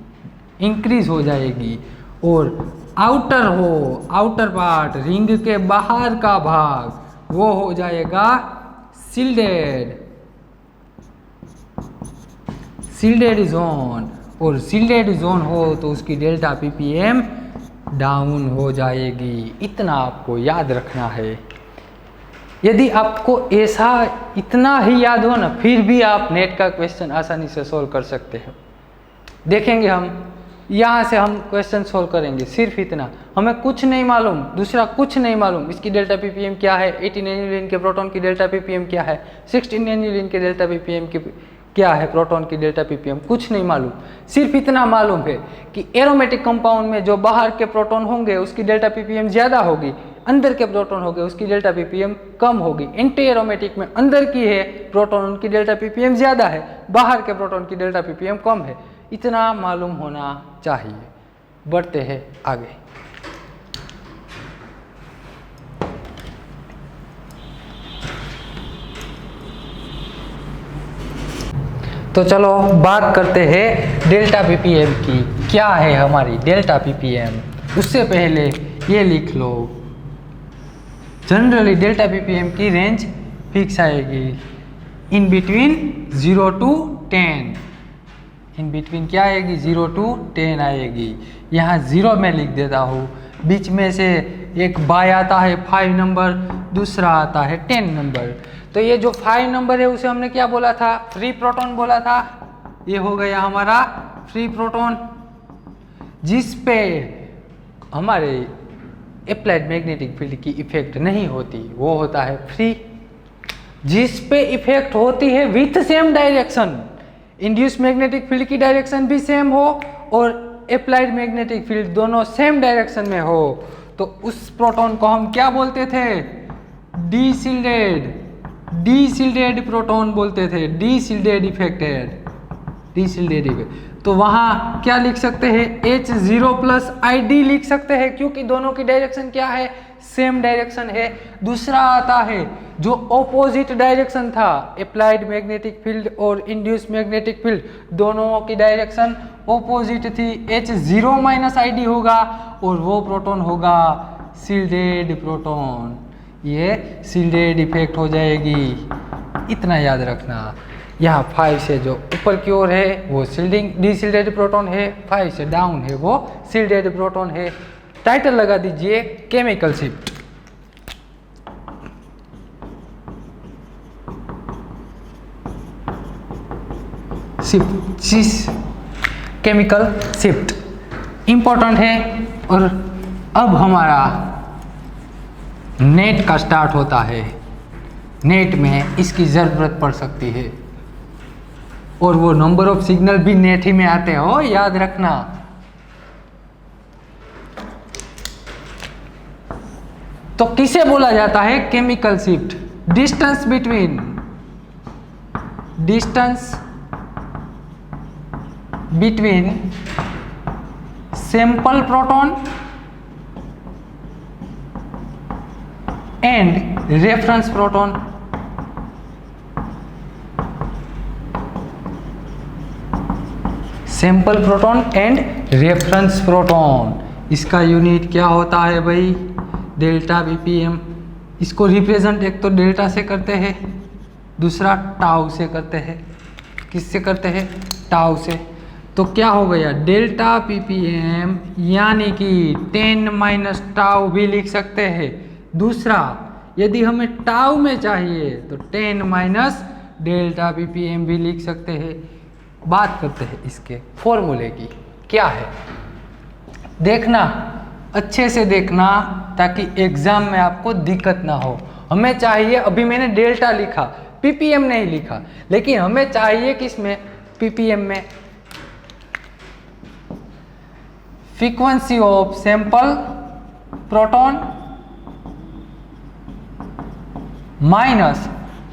इंक्रीज हो जाएगी। और आउटर पार्ट, रिंग के बाहर का भाग, वो हो जाएगा सील्डेड जोन, और सील्डेड जोन हो तो उसकी डेल्टा पीपीएम डाउन हो जाएगी। इतना आपको याद रखना है। यदि आपको ऐसा इतना ही याद हो ना, फिर भी आप नेट का क्वेश्चन आसानी से सोल्व कर सकते हैं। देखेंगे हम, यहाँ से हम क्वेश्चन सोल्व करेंगे, सिर्फ इतना, हमें कुछ नहीं मालूम, दूसरा कुछ नहीं मालूम, इसकी डेल्टा पीपीएम क्या है, 18 एनुलिन के प्रोटॉन की डेल्टा पीपीएम क्या है, 16 एनुलिन के डेल्टा पीपीएम की क्या है, प्रोटॉन की डेल्टा पीपीएम कुछ नहीं मालूम। सिर्फ इतना मालूम है कि एरोमेटिक कंपाउंड में जो बाहर के प्रोटॉन होंगे उसकी डेल्टा पीपीएम ज़्यादा होगी, अंदर के प्रोटॉन होंगे उसकी डेल्टा पीपीएम कम होगी। एंटी एरोमेटिक में अंदर की है प्रोटॉन, उनकी डेल्टा पीपीएम ज़्यादा है, बाहर के प्रोटॉन की डेल्टा पीपीएम कम है। इतना मालूम होना चाहिए। बढ़ते हैं आगे। तो चलो बात करते हैं डेल्टा पीपीएम की। क्या है हमारी डेल्टा पीपीएम? उससे पहले ये लिख लो, जनरली डेल्टा पीपीएम की रेंज फिक्स आएगी in between 0 to 10। In between क्या आएगी? 0 to 10 आएगी। यहाँ 0 में लिख देता हूँ, बीच में से एक बाय आता है 5 नंबर, दूसरा आता है 10 नंबर। तो ये जो 5 नंबर है उसे हमने क्या बोला था? फ्री प्रोटॉन बोला था। ये हो गया हमारा फ्री प्रोटॉन, जिस पे हमारे अप्लाइड मैग्नेटिक फील्ड की इफेक्ट नहीं होती, वो होता है फ्री। जिस पे इफेक्ट होती है with same direction, induce magnetic field की डायरेक्शन भी सेम हो और अप्लाइड मैग्नेटिक फील्ड दोनों सेम डायरेक्शन में हो, तो उस प्रोटॉन को हम क्या बोलते थे? डीशिल्डेड प्रोटॉन बोलते थे, डीशिल्डेड इफेक्टेड, डीशिल्डेड इफेक्ट। तो वहाँ क्या लिख सकते हैं? H0 प्लस ID लिख सकते हैं, क्योंकि दोनों की डायरेक्शन क्या है? सेम डायरेक्शन है। दूसरा आता है जो ऑपोजिट डायरेक्शन था, अप्लाइड मैग्नेटिक फील्ड और इंड्यूस मैग्नेटिक फील्ड दोनों की डायरेक्शन ऑपोजिट थी, H0 माइनस ID होगा और वो प्रोटॉन होगा शिल्डेड प्रोटॉन। ये शिल्डेड इफेक्ट हो जाएगी, इतना याद रखना। यहाँ 5 से जो ऊपर की ओर है वो डीशिल्डेड प्रोटॉन है, 5 से डाउन है वो शिल्डेड प्रोटॉन है। टाइटल लगा दीजिए chemical shift. Chemical shift important है। और अब हमारा नेट का स्टार्ट होता है। नेट में इसकी ज़रूरत पड़ सकती है और वो नंबर ऑफ सिग्नल भी नेट ही में आते हो, याद रखना। तो किसे बोला जाता है chemical shift? Distance between sample proton and reference proton. Sample proton and reference proton, इसका यूनिट क्या होता है भाई? Delta ppm. इसको रिप्रेजेंट एक तो डेल्टा से करते हैं, दूसरा टाउ से करते हैं। किससे करते हैं? टाउ से। तो क्या हो गया? डेल्टा पीपीएम यानी कि 10 माइनस टाउ भी लिख सकते हैं। दूसरा, यदि हमें टाउ में चाहिए तो 10 माइनस डेल्टा पीपीएम भी लिख सकते हैं। बात करते हैं इसके फॉर्मूले की। क्या है देखना, अच्छे से देखना, ताकि एग्जाम में आपको दिक्कत ना हो। हमें चाहिए, अभी मैंने डेल्टा लिखा, पीपीएम नहीं लिखा, लेकिन हमें चाहिए किसमें? पीपीएम में। Frequency of sample proton minus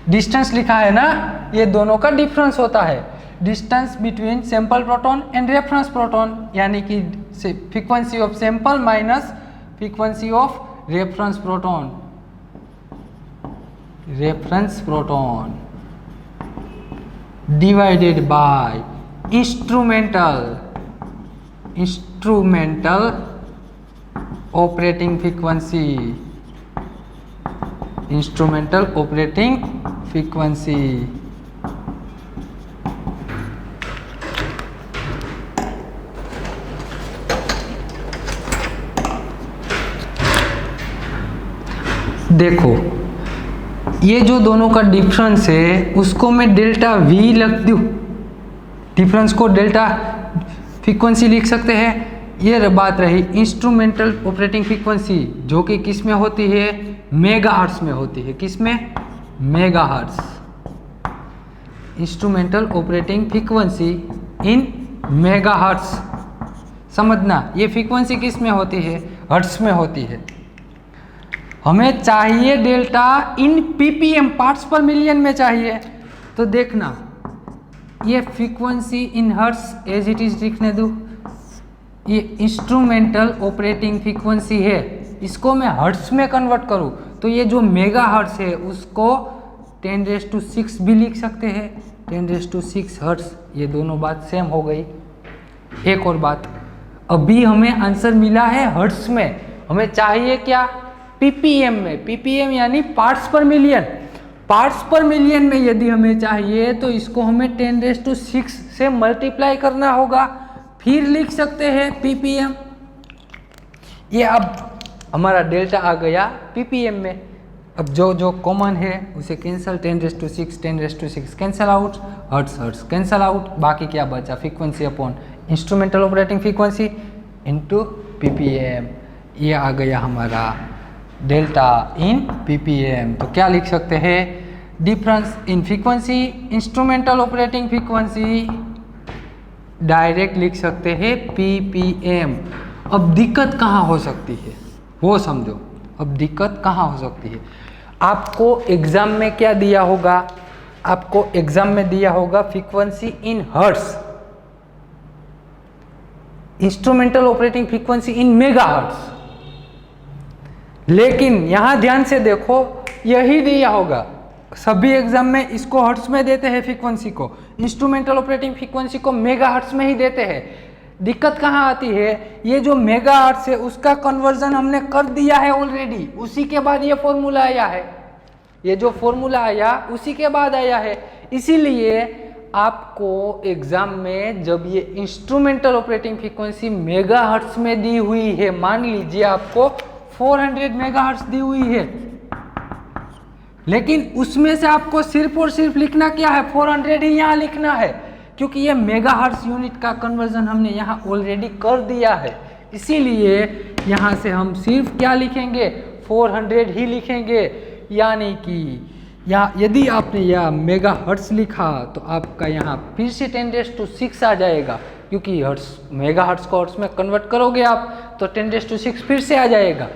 distance लिखा है ना, ये दोनों का डिफरेंस होता है। Distance between sample proton and reference proton, यानी कि frequency of sample minus frequency of reference proton. Reference proton divided by instrumental operating frequency. Instrumental operating frequency. देखो ये जो दोनों का डिफरेंस है उसको मैं डेल्टा वी लिख दूँ, डिफरेंस को डेल्टा फ्रीक्वेंसी लिख सकते हैं। ये बात रही इंस्ट्रूमेंटल ऑपरेटिंग फ्रीक्वेंसी, जो कि किस में होती है, मेगाहर्ट्ज में होती है। किस में, megahertz. Instrumental operating frequency in megahertz. समझना, ये फ्रीक्वेंसी किस में होती है, हर्ट्ज में होती है। हमें चाहिए delta in ppm, parts per million में चाहिए। तो देखना, ये frequency in hertz as it is लिखने दो। ये इंस्ट्रूमेंटल ऑपरेटिंग फ्रीक्वेंसी है, इसको मैं हर्ट्ज में कन्वर्ट करूँ तो ये जो मेगा हर्ट्ज है उसको 10⁶ भी लिख सकते हैं, 10⁶ हर्ट्ज। ये दोनों बात सेम हो गई। एक और बात, अभी हमें आंसर मिला है हर्ट्ज में, हमें चाहिए क्या, पीपीएम में। पीपीएम यानी parts per million. Parts per million में यदि हमें चाहिए तो इसको हमें 10⁶ से मल्टीप्लाई करना होगा, फिर लिख सकते हैं पीपीएम। ये अब हमारा डेल्टा आ गया पीपीएम में। अब जो जो कॉमन है उसे cancel, 10⁶ cancel out, hertz hertz cancel out, बाकी क्या बचा, frequency upon instrumental operating frequency into ppm. ये आ गया हमारा डेल्टा इन पीपीएम। तो क्या लिख सकते हैं, difference in frequency, instrumental operating frequency, direct लिख सकते हैं पीपीएम। अब दिक्कत कहाँ हो सकती है वो समझो। अब दिक्कत कहाँ हो सकती है, आपको एग्जाम में क्या दिया होगा, आपको एग्जाम में दिया होगा frequency in hertz, instrumental operating frequency in megahertz. लेकिन यहां ध्यान से देखो, यही दिया होगा सभी एग्जाम में, इसको हर्ट्ज में देते हैं फ्रीक्वेंसी को, इंस्ट्रूमेंटल ऑपरेटिंग फ्रीक्वेंसी को मेगाहर्ट्ज में ही देते हैं। दिक्कत कहाँ आती है, ये जो मेगाहर्ट्ज है उसका कन्वर्जन हमने कर दिया है ऑलरेडी, उसी के बाद ये फॉर्मूला आया है। ये जो फॉर्मूला आया उसी के बाद आया है। इसीलिए आपको एग्जाम में जब ये इंस्ट्रूमेंटल ऑपरेटिंग फ्रीक्वेंसी मेगाहर्ट्ज में दी हुई है, मान लीजिए आपको 400 मेगाहर्ट्ज दी हुई है, लेकिन उसमें से आपको सिर्फ और सिर्फ लिखना क्या है, 400 ही यहाँ लिखना है, क्योंकि ये मेगाहर्ट्ज यूनिट का कन्वर्जन हमने यहाँ ऑलरेडी कर दिया है। इसीलिए यहाँ से हम सिर्फ क्या लिखेंगे, 400 ही लिखेंगे। यानी कि यहाँ यदि आपने यह मेगाहर्ट्ज लिखा तो आपका यहाँ फिर से 10⁶ आ जाएगा, क्योंकि हर्ट्ज मेगाहर्ट्ज को हर्ट्ज में कन्वर्ट करोगे आप तो 10⁶ फिर से आ जाएगा।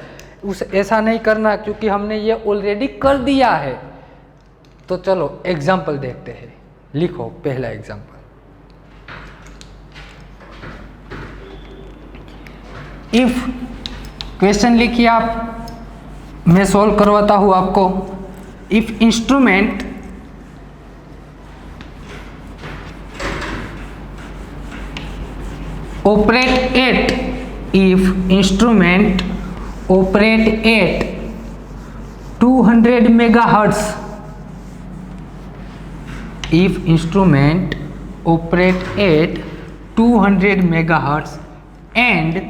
ऐसा नहीं करना, क्योंकि हमने ये ऑलरेडी कर दिया है। तो चलो एग्जाम्पल देखते हैं। लिखो पहला एग्जाम्पल, इफ क्वेश्चन लिखिए आप, मैं सॉल्व करवाता हूँ आपको। If instrument operate eight, if instrument operate at 200 megahertz, if instrument operate at 200 megahertz and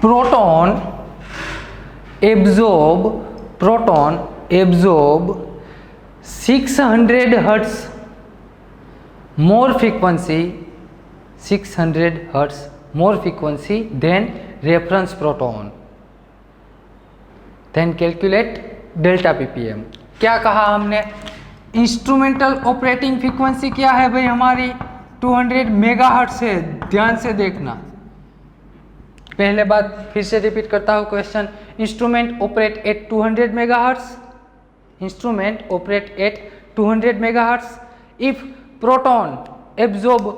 proton absorb 600 hertz more frequency, 600 hertz more frequency than reference proton, then calculate delta ppm। क्या कहा हमने, instrumental operating frequency क्या है भाई हमारी, 200 megahertz है। ध्यान से देखना, पहले बात फिर से रिपीट करता हूँ question. Instrument operate at 200 megahertz, instrument operate at 200 megahertz. If proton absorb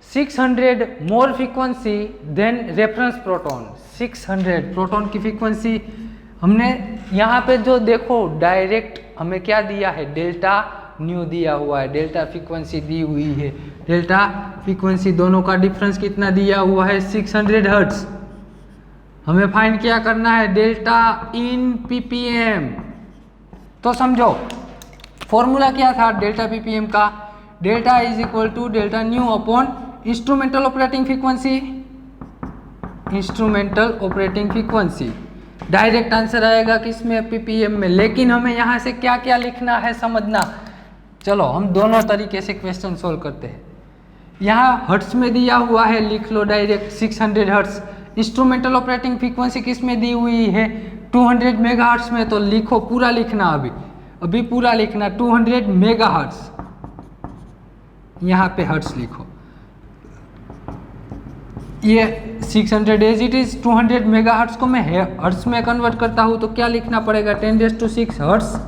600 more frequency than reference proton. 600 proton की फ्रीक्वेंसी हमने यहाँ पे जो देखो डायरेक्ट हमें क्या दिया है, डेल्टा न्यू दिया हुआ है, डेल्टा फ्रीक्वेंसी दी हुई है। डेल्टा फ्रीक्वेंसी दोनों का डिफरेंस कितना दिया हुआ है, 600 हर्ट्ज। हमें फाइंड क्या करना है, डेल्टा इन पीपीएम। तो समझो फॉर्मूला क्या था डेल्टा पीपीएम का, delta is equal to delta nu upon instrumental operating frequency, instrumental operating frequency. Direct answer आएगा किसमें, पीपीएम में। लेकिन हमें यहाँ से क्या क्या लिखना है समझना। चलो हम दोनों तरीके से क्वेश्चन सोल्व करते हैं। यहाँ हर्ट्स में दिया हुआ है, लिख लो direct 600 hertz. Instrumental operating frequency किस में दी हुई है, 200 मेगाहर्ट्ज में। तो लिखो, पूरा लिखना, अभी पूरा लिखना, 200 मेगाहर्ट्ज। यहाँ पे हर्ट्स लिखो, ये 600 एज इट इज, 200 मेगाहर्ट्ज को मैं हर्ट्ज में कन्वर्ट करता हूँ तो क्या लिखना पड़ेगा, 10⁶ हर्ट्ज।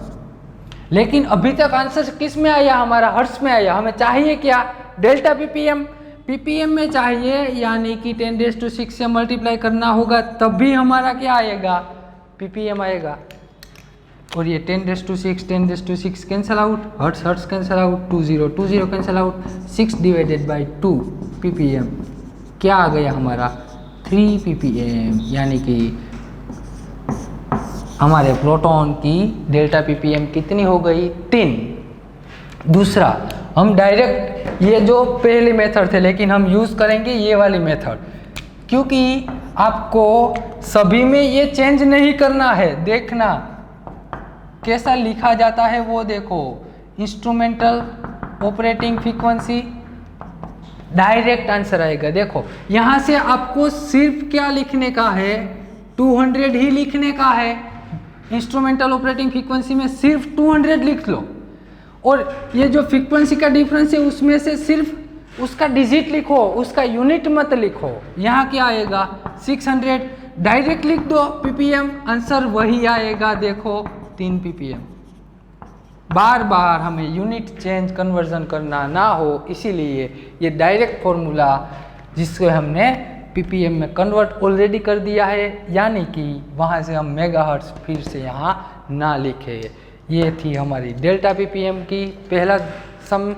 लेकिन अभी तक आंसर किस में आया, हमारा हर्ट्ज में आया। हमें चाहिए क्या, डेल्टा पीपीएम। पीपीएम में चाहिए, यानी कि 10⁶ से मल्टीप्लाई करना होगा, तभी हमारा क्या आएगा, पीपीएम आएगा। और ये 10⁶ cancel out, hertz cancel out, 20 cancel out, 6/2 ppm. क्या आ गया हमारा, 3 पीपीएम, यानी कि हमारे प्रोटॉन की डेल्टा पीपीएम कितनी हो गई, 3। दूसरा, हम डायरेक्ट, ये जो पहले मेथड थे, लेकिन हम यूज़ करेंगे ये वाली मेथड, क्योंकि आपको सभी में ये चेंज नहीं करना है। देखना कैसा लिखा जाता है वो देखो, instrumental operating frequency, direct answer आएगा। देखो यहाँ से आपको सिर्फ क्या लिखने का है, 200 ही लिखने का है। इंस्ट्रूमेंटल ऑपरेटिंग फ्रीक्वेंसी में सिर्फ 200 लिख लो, और ये जो फ्रीक्वेंसी का डिफरेंस है उसमें से सिर्फ उसका डिजिट लिखो, उसका यूनिट मत लिखो। यहाँ क्या आएगा, 600, डायरेक्ट लिख दो पीपीएम, आंसर वही आएगा। देखो 3 पीपीएम। बार बार हमें यूनिट चेंज कन्वर्जन करना ना हो, इसीलिए ये डायरेक्ट फॉर्मूला जिसको हमने पीपीएम में कन्वर्ट ऑलरेडी कर दिया है, यानी कि वहाँ से हम मेगाहर्ट्ज फिर से यहाँ ना लिखे। ये थी हमारी डेल्टा पीपीएम की पहला सम।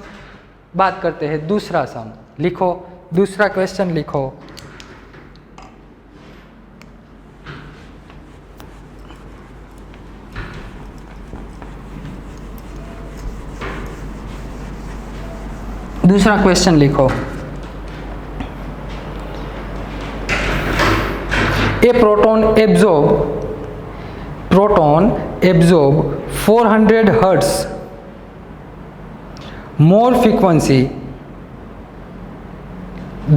बात करते हैं दूसरा सम। लिखो, दूसरा क्वेश्चन लिखो। दूसरा क्वेश्चन लिखो, a proton absorb 400 hertz more frequency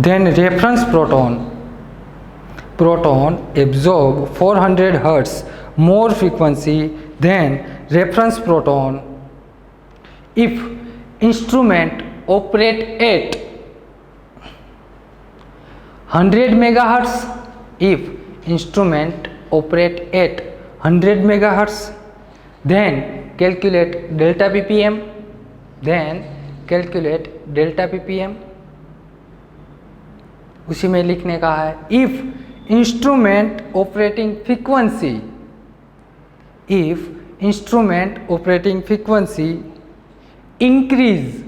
than reference proton absorb 400 hertz more frequency than reference proton if instrument operate at 100 megahertz. If instrument operate at 100 megahertz, then calculate delta ppm. Then calculate delta ppm. उसी में लिखने का है, if instrument operating frequency increase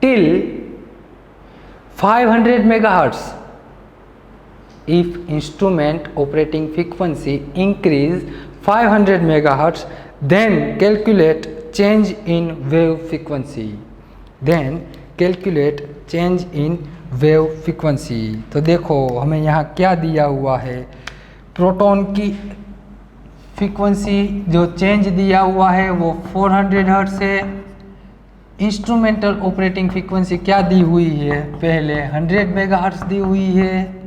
till 500 megahertz. If instrument operating frequency increase 500 megahertz, then calculate change in wave frequency. तो देखो हमें यहाँ क्या दिया हुआ है, प्रोटॉन की फ्रीक्वेंसी जो चेंज दिया हुआ है वो 400 हर्ट्ज है। इंस्ट्रूमेंटल ऑपरेटिंग फ्रीक्वेंसी क्या दी हुई है, पहले 100 मेगाहर्ट्ज दी हुई है।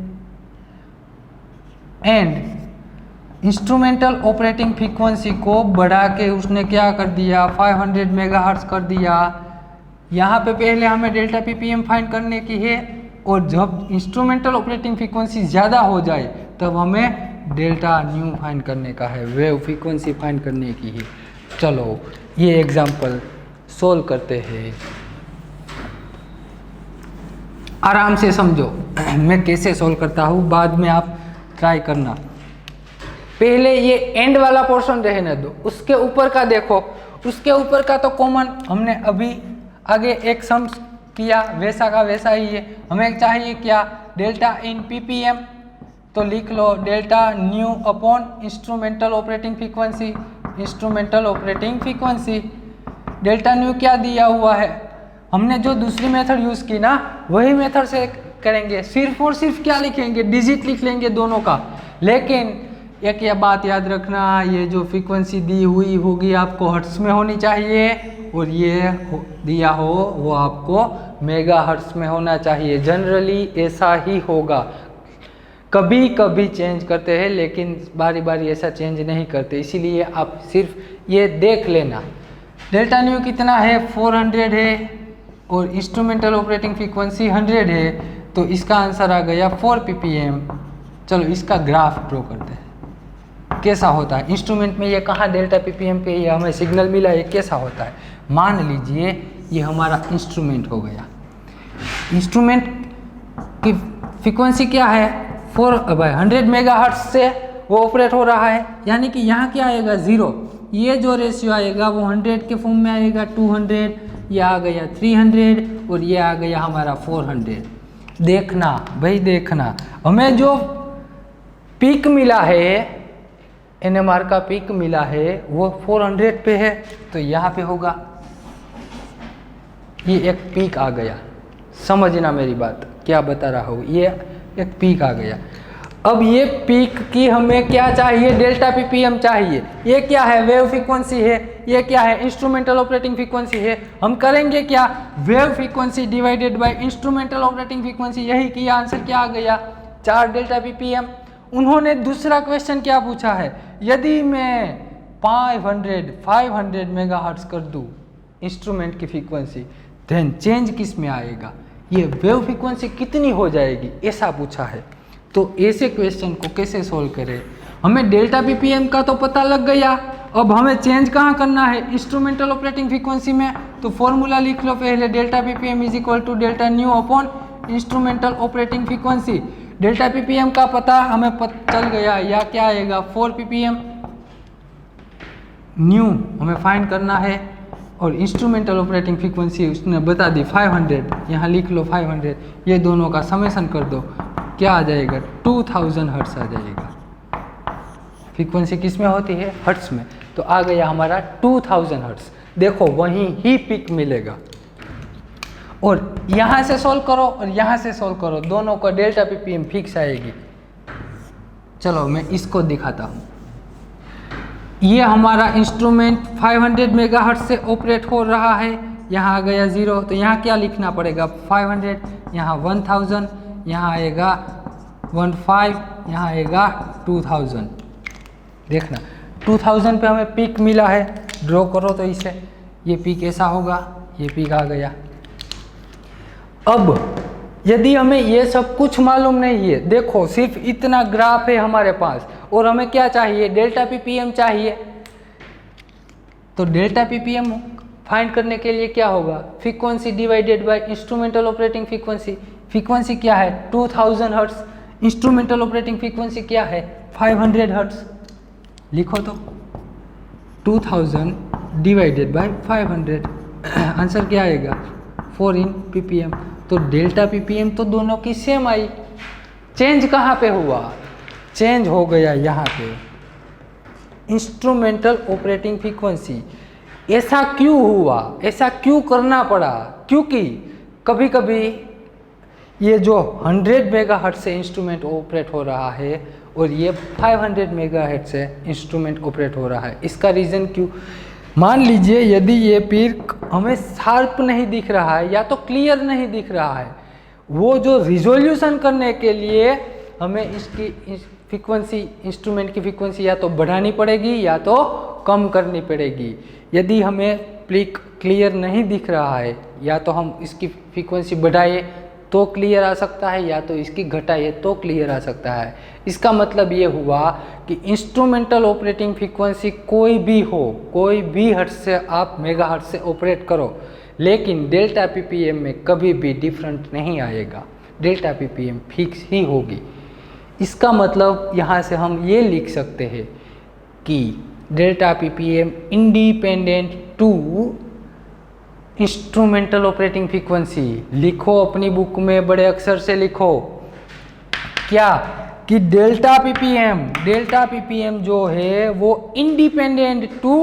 एंड इंस्ट्रूमेंटल ऑपरेटिंग फ्रीक्वेंसी को बढ़ा के उसने क्या कर दिया, 500 मेगाहर्ट्ज कर दिया। यहाँ पे पहले हमें डेल्टा पीपीएम फाइंड करने की है, और जब इंस्ट्रूमेंटल ऑपरेटिंग फ्रीक्वेंसी ज़्यादा हो जाए तब हमें डेल्टा न्यू फाइंड करने का है, वेव फ्रीक्वेंसी फाइंड करने की है। चलो ये एग्जांपल सोल्व करते हैं, आराम से समझो मैं कैसे सोल्व करता हूँ, बाद में आप ट्राई करना। पहले ये एंड वाला पोर्शन रहने दो, उसके ऊपर का देखो, उसके ऊपर का तो कॉमन हमने अभी आगे एक सम किया, वैसा का वैसा ही है। हमें चाहिए क्या, डेल्टा इन पीपीएम, तो लिख लो delta nu upon instrumental operating frequency. Delta nu क्या दिया हुआ है, हमने जो दूसरी मेथड यूज़ की ना वही मेथड से करेंगे, सिर्फ और सिर्फ क्या लिखेंगे, डिजिट लिख लेंगे दोनों का। लेकिन एक ये बात याद रखना, ये जो फ्रीक्वेंसी दी हुई होगी आपको हर्ट्स में होनी चाहिए और ये दिया हो वो आपको मेगा हर्ट्स में होना चाहिए। जनरली ऐसा ही होगा, कभी कभी चेंज करते हैं लेकिन बारी बारी ऐसा चेंज नहीं करते, इसीलिए आप सिर्फ ये देख लेना। डेल्टा न्यू कितना है, 400 है और इंस्ट्रूमेंटल ऑपरेटिंग फ्रीक्वेंसी 100 है, तो इसका आंसर आ गया 4 ppm। चलो इसका ग्राफ ड्रॉ करते हैं, कैसा होता है इंस्ट्रूमेंट में, ये कहाँ डेल्टा ppm पे ये हमें सिग्नल मिला, ये कैसा होता है। मान लीजिए ये हमारा इंस्ट्रूमेंट हो गया, इंस्ट्रूमेंट की फ्रीक्वेंसी क्या है 100 मेगाहर्ट्ज से वो ऑपरेट हो रहा है, यानी कि यहाँ क्या आएगा 0, ये जो रेशियो आएगा वो 100 के फॉर्म में आएगा, 200, ये आ गया 300 और ये आ गया हमारा 400। देखना भाई देखना, हमें जो पीक मिला है, NMR का पीक मिला है वो 400 पे है, तो यहाँ पे होगा ये एक पीक आ गया। समझना मेरी बात क्या बता रहा हूँ, ये एक पीक आ गया। अब ये पीक की हमें क्या चाहिए, डेल्टा ppm चाहिए। ये क्या है, वेव फ्रीक्वेंसी है, ये क्या है, इंस्ट्रूमेंटल ऑपरेटिंग फ्रीक्वेंसी है। हम करेंगे क्या, wave frequency divided by instrumental operating frequency, यही किया, आंसर क्या आ गया 4 डेल्टा ppm। उन्होंने दूसरा क्वेश्चन क्या पूछा है, यदि मैं 500 मेगाहर्ट्ज कर दूं इंस्ट्रूमेंट की फ्रीक्वेंसी, देन चेंज किस में आएगा, ये वेव फ्रीक्वेंसी कितनी हो जाएगी, ऐसा पूछा है। तो ऐसे क्वेश्चन को कैसे सोल्व करें, हमें डेल्टा ppm का तो पता लग गया, अब हमें चेंज कहाँ करना है, इंस्ट्रूमेंटल ऑपरेटिंग फ्रीक्वेंसी में। तो फॉर्मूला लिख लो पहले, delta ppm is equal to delta nu upon instrumental operating frequency. Delta ppm का पता हमें चल गया, या क्या आएगा 4 ppm, न्यू हमें फाइंड करना है और इंस्ट्रूमेंटल ऑपरेटिंग फ्रीक्वेंसी उसने बता दी 500, यहाँ लिख लो 500, ये दोनों का समेशन कर दो, क्या आ जाएगा 2000 हर्ट्स आ जाएगा। फ्रीक्वेंसी किस में होती है, हर्ट्स में, तो आ गया हमारा 2000 हर्ट्स। देखो वहीं ही पिक मिलेगा, और यहाँ से सॉल्व करो और यहाँ से सॉल्व करो, दोनों का डेल्टा ppm फिक्स आएगी। चलो मैं इसको दिखाता हूँ, ये हमारा इंस्ट्रूमेंट 500 मेगाहर्ट्ज से ऑपरेट हो रहा है, यहाँ आ गया 0, तो यहाँ क्या लिखना पड़ेगा 500, यहाँ 1000, यहाँ आएगा 15, यहाँ आएगा 2000। देखना 2000 पे हमें पीक मिला है, ड्रॉ करो तो इसे, ये पीक ऐसा होगा, ये पीक आ गया। अब यदि हमें ये सब कुछ मालूम नहीं है, देखो सिर्फ इतना ग्राफ है हमारे पास और हमें क्या चाहिए, डेल्टा ppm चाहिए, तो डेल्टा ppm फाइंड करने के लिए क्या होगा, frequency divided by instrumental operating frequency. Frequency क्या है 2000 हर्ट्स, इंस्ट्रूमेंटल ऑपरेटिंग फ्रीक्वेंसी क्या है 500 हर्ट्स, लिखो तो 2000 डिवाइडेड बाय 500, आंसर क्या आएगा 4 इन ppm। तो डेल्टा ppm तो दोनों की सेम आई, चेंज कहाँ पे हुआ, चेंज हो गया यहाँ पे इंस्ट्रूमेंटल ऑपरेटिंग फ्रीक्वेंसी। ऐसा क्यों हुआ, ऐसा क्यों करना पड़ा, क्योंकि कभी कभी ये जो 100 मेगाहर्ट्ज से इंस्ट्रूमेंट ऑपरेट हो रहा है और ये 500 मेगाहर्ट्ज से इंस्ट्रूमेंट ऑपरेट हो रहा है, इसका रीज़न क्यों, मान लीजिए यदि ये पीक हमें शार्प नहीं दिख रहा है या तो क्लियर नहीं दिख रहा है, वो जो रिजोल्यूशन करने के लिए हमें इसकी फ्रीक्वेंसी, इंस्ट्रूमेंट की फ्रीक्वेंसी या तो बढ़ानी पड़ेगी या तो कम करनी पड़ेगी। यदि हमें पीक क्लियर नहीं दिख रहा है, या तो हम इसकी फ्रीक्वेंसी बढ़ाए तो क्लियर आ सकता है, या तो इसकी घटाइए तो क्लियर आ सकता है। इसका मतलब ये हुआ कि इंस्ट्रूमेंटल ऑपरेटिंग फ्रीक्वेंसी कोई भी हो, कोई भी हर्ट्ज से आप मेगाहर्ट्ज से ऑपरेट करो, लेकिन डेल्टा ppm में कभी भी डिफरेंट नहीं आएगा, डेल्टा ppm फिक्स ही होगी। इसका मतलब यहाँ से हम ये लिख सकते हैं कि delta ppm independent to instrumental operating frequency. लिखो अपनी बुक में बड़े अक्षर से लिखो क्या, कि डेल्टा ppm जो है वो independent to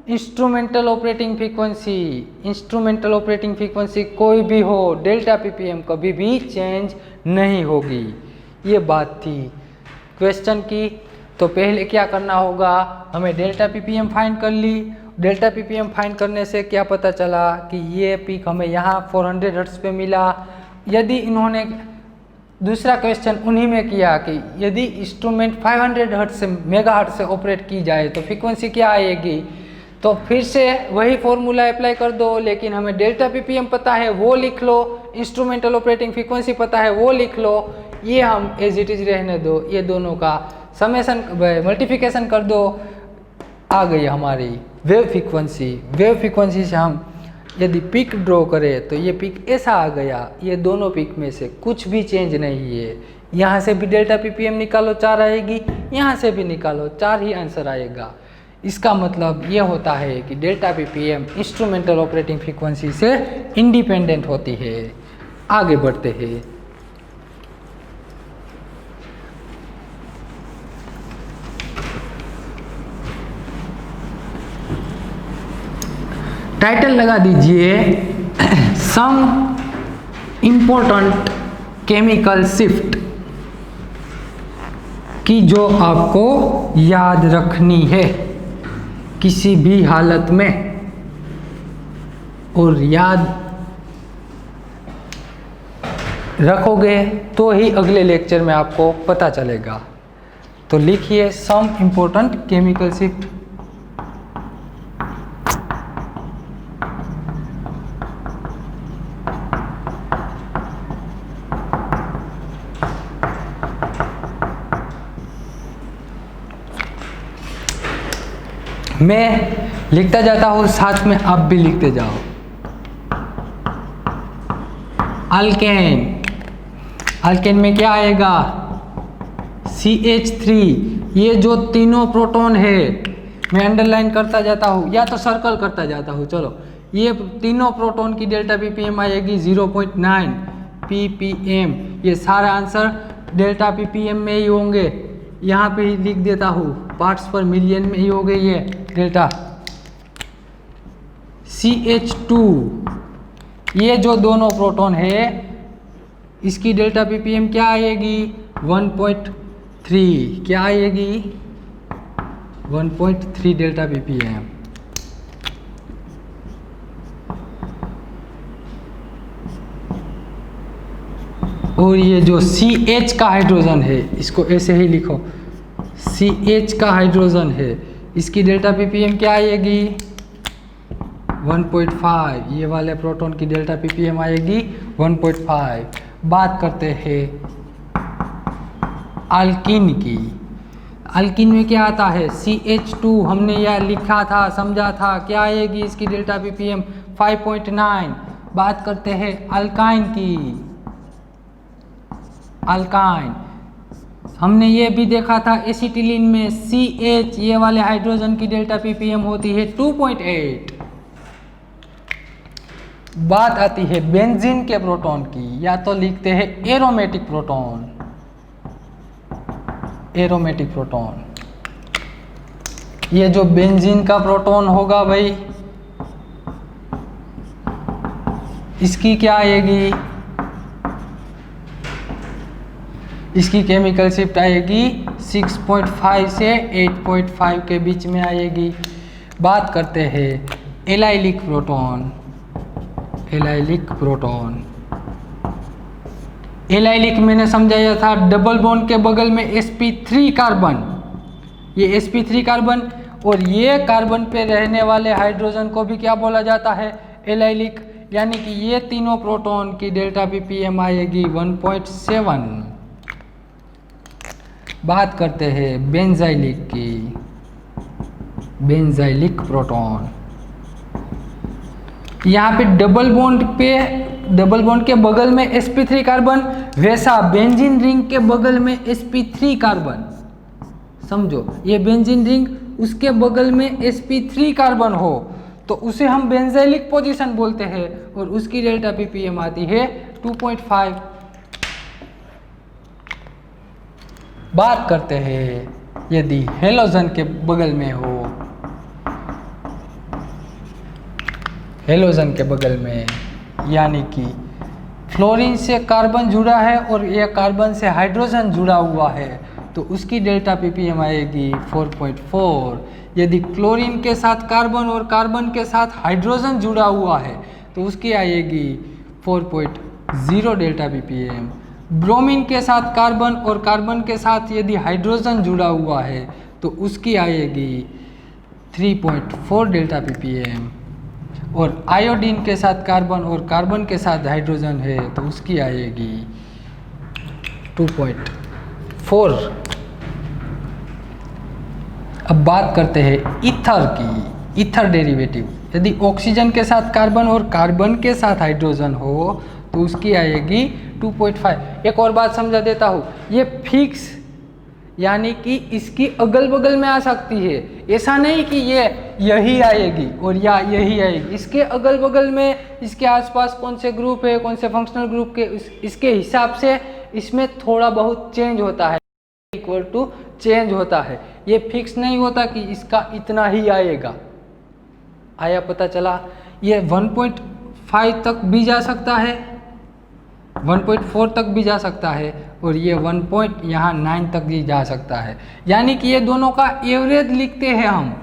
instrumental operating frequency कोई भी हो, डेल्टा पीपीएम कभी भी चेंज नहीं होगी। ये बात थी क्वेश्चन की। तो पहले क्या करना होगा, हमें डेल्टा पीपीएम फाइंड कर ली। डेल्टा पीपीएम फाइंड करने से क्या पता चला कि ये पीक हमें यहाँ 400 हर्ट्ज पे मिला। यदि इन्होंने दूसरा क्वेश्चन उन्हीं में किया कि यदि इंस्ट्रूमेंट 500 हर्ट्ज से मेगाहर्ट्ज से ऑपरेट की जाए तो फ्रीक्वेंसी क्या आएगी, तो फिर से वही फॉर्मूला अप्लाई कर दो। लेकिन हमें डेल्टा पीपीएम पता है वो लिख लो, इंस्ट्रूमेंटल ऑपरेटिंग फ्रीक्वेंसी पता है वो लिख लो। ये हम एज इट इज रहने दो, ये दोनों का समेशन मल्टीप्लिकेशन कर दो, आ गई हमारी वेव फ्रीक्वेंसी। वेव फ्रीक्वेंसी से हम यदि पिक ड्रॉ करें तो ये पिक ऐसा आ गया। ये दोनों पिक में से कुछ भी चेंज नहीं है। यहाँ से भी डेल्टा पीपीएम निकालो 4 आएगी, यहाँ से भी निकालो 4 ही आंसर आएगा। इसका मतलब ये होता है कि delta ppm instrumental operating frequency से इंडिपेंडेंट होती है। आगे बढ़ते हैं। टाइटल लगा दीजिए सम इम्पोर्टेंट केमिकल शिफ्ट की जो आपको याद रखनी है किसी भी हालत में, और याद रखोगे तो ही अगले लेक्चर में आपको पता चलेगा। तो लिखिए सम इम्पोर्टेंट केमिकल शिफ्ट। मैं लिखता जाता हूँ, साथ में आप भी लिखते जाओ। अल्केन, अल्केन में क्या आएगा CH3। ये जो तीनों प्रोटॉन है, मैं अंडरलाइन करता जाता हूँ या तो सर्कल करता जाता हूँ। चलो, ये तीनों प्रोटॉन की डेल्टा पीपीएम आएगी 0.9 ppm। ये सारा आंसर डेल्टा पीपीएम में ही होंगे। यहाँ पे ही लिख देता हूँ, पार्ट्स पर मिलियन में ही हो गई है डेल्टा। CH2, ये जो दोनों प्रोटॉन है इसकी डेल्टा पीपीएम क्या आएगी 1.3। क्या आएगी 1.3 डेल्टा पीपीएम। और ये जो CH का हाइड्रोजन है, इसको ऐसे ही लिखो, CH का हाइड्रोजन है, इसकी डेल्टा पीपीएम क्या आएगी 1.5। ये वाले प्रोटॉन की डेल्टा पीपीएम आएगी 1.5। बात करते हैं अल्कीन की। अल्कीन में क्या आता है CH2, हमने यह लिखा था, समझा था। क्या आएगी इसकी डेल्टा पीपीएम 5.9। बात करते हैं अल्काइन की। अल्काइन हमने ये भी देखा था एसिटिलीन में CH, ये वाले हाइड्रोजन की डेल्टा पीपीएम होती है 2.8। बात आती है बेंजीन के प्रोटॉन की, या तो लिखते हैं एरोमेटिक प्रोटॉन। एरोमेटिक प्रोटॉन, ये जो बेंजीन का प्रोटॉन होगा भाई, इसकी क्या आएगी, इसकी केमिकल शिफ्ट आएगी 6.5 से 8.5 के बीच में आएगी। बात करते हैं allylic proton. Allylic proton, allylic मैंने समझाया था, डबल बॉन्ड के बगल में sp3 कार्बन। ये sp3 कार्बन और ये कार्बन पे रहने वाले हाइड्रोजन को भी क्या बोला जाता है एलाइलिक। यानी कि ये तीनों प्रोटॉन की डेल्टा पीपीएम आएगी 1.7। बात करते हैं बेंजाइलिक की। बेंजाइलिक प्रोटॉन, यहाँ पे डबल बॉन्ड के बगल में sp3 कार्बन, वैसा बेंजीन रिंग के बगल में sp3 कार्बन। समझो, ये बेंजीन रिंग उसके बगल में sp3 कार्बन हो तो उसे हम बेंजाइलिक पोजीशन बोलते हैं, और उसकी डेल्टा पीपीएम आती है 2.5। बात करते हैं यदि हेलोजन के बगल में हो, हेलोजन के बगल में, यानी कि फ्लोरीन से कार्बन जुड़ा है और यह कार्बन से हाइड्रोजन जुड़ा हुआ है, तो उसकी डेल्टा ppm आएगी 4.4। यदि क्लोरीन के साथ कार्बन और कार्बन के साथ हाइड्रोजन जुड़ा हुआ है तो उसकी आएगी 4.0 डेल्टा ppm। ब्रोमीन के साथ कार्बन और कार्बन के साथ यदि हाइड्रोजन जुड़ा हुआ है तो उसकी आएगी 3.4 डेल्टा ppm। और आयोडीन के साथ कार्बन और कार्बन के साथ हाइड्रोजन है तो उसकी आएगी 2.4। अब बात करते हैं ईथर की, ईथर डेरिवेटिव। यदि ऑक्सीजन के साथ कार्बन और कार्बन के साथ हाइड्रोजन हो तो उसकी आएगी 2.5। एक और बात समझा देता हूँ, ये फिक्स यानी कि इसकी अगल बगल में आ सकती है, ऐसा नहीं कि ये यही आएगी और या यही आएगी। इसके अगल बगल में, इसके आसपास कौन से ग्रुप है, कौन से फंक्शनल ग्रुप के, इसके हिसाब से इसमें थोड़ा बहुत चेंज होता है, इक्वल टू चेंज होता है। ये फिक्स नहीं होता कि इसका इतना ही आएगा। आया पता चला? ये 1.5 तक भी जा सकता है, 1.4 तक भी जा सकता है और ये 1.9 तक भी जा सकता है। यानी कि ये दोनों का एवरेज लिखते हैं हम,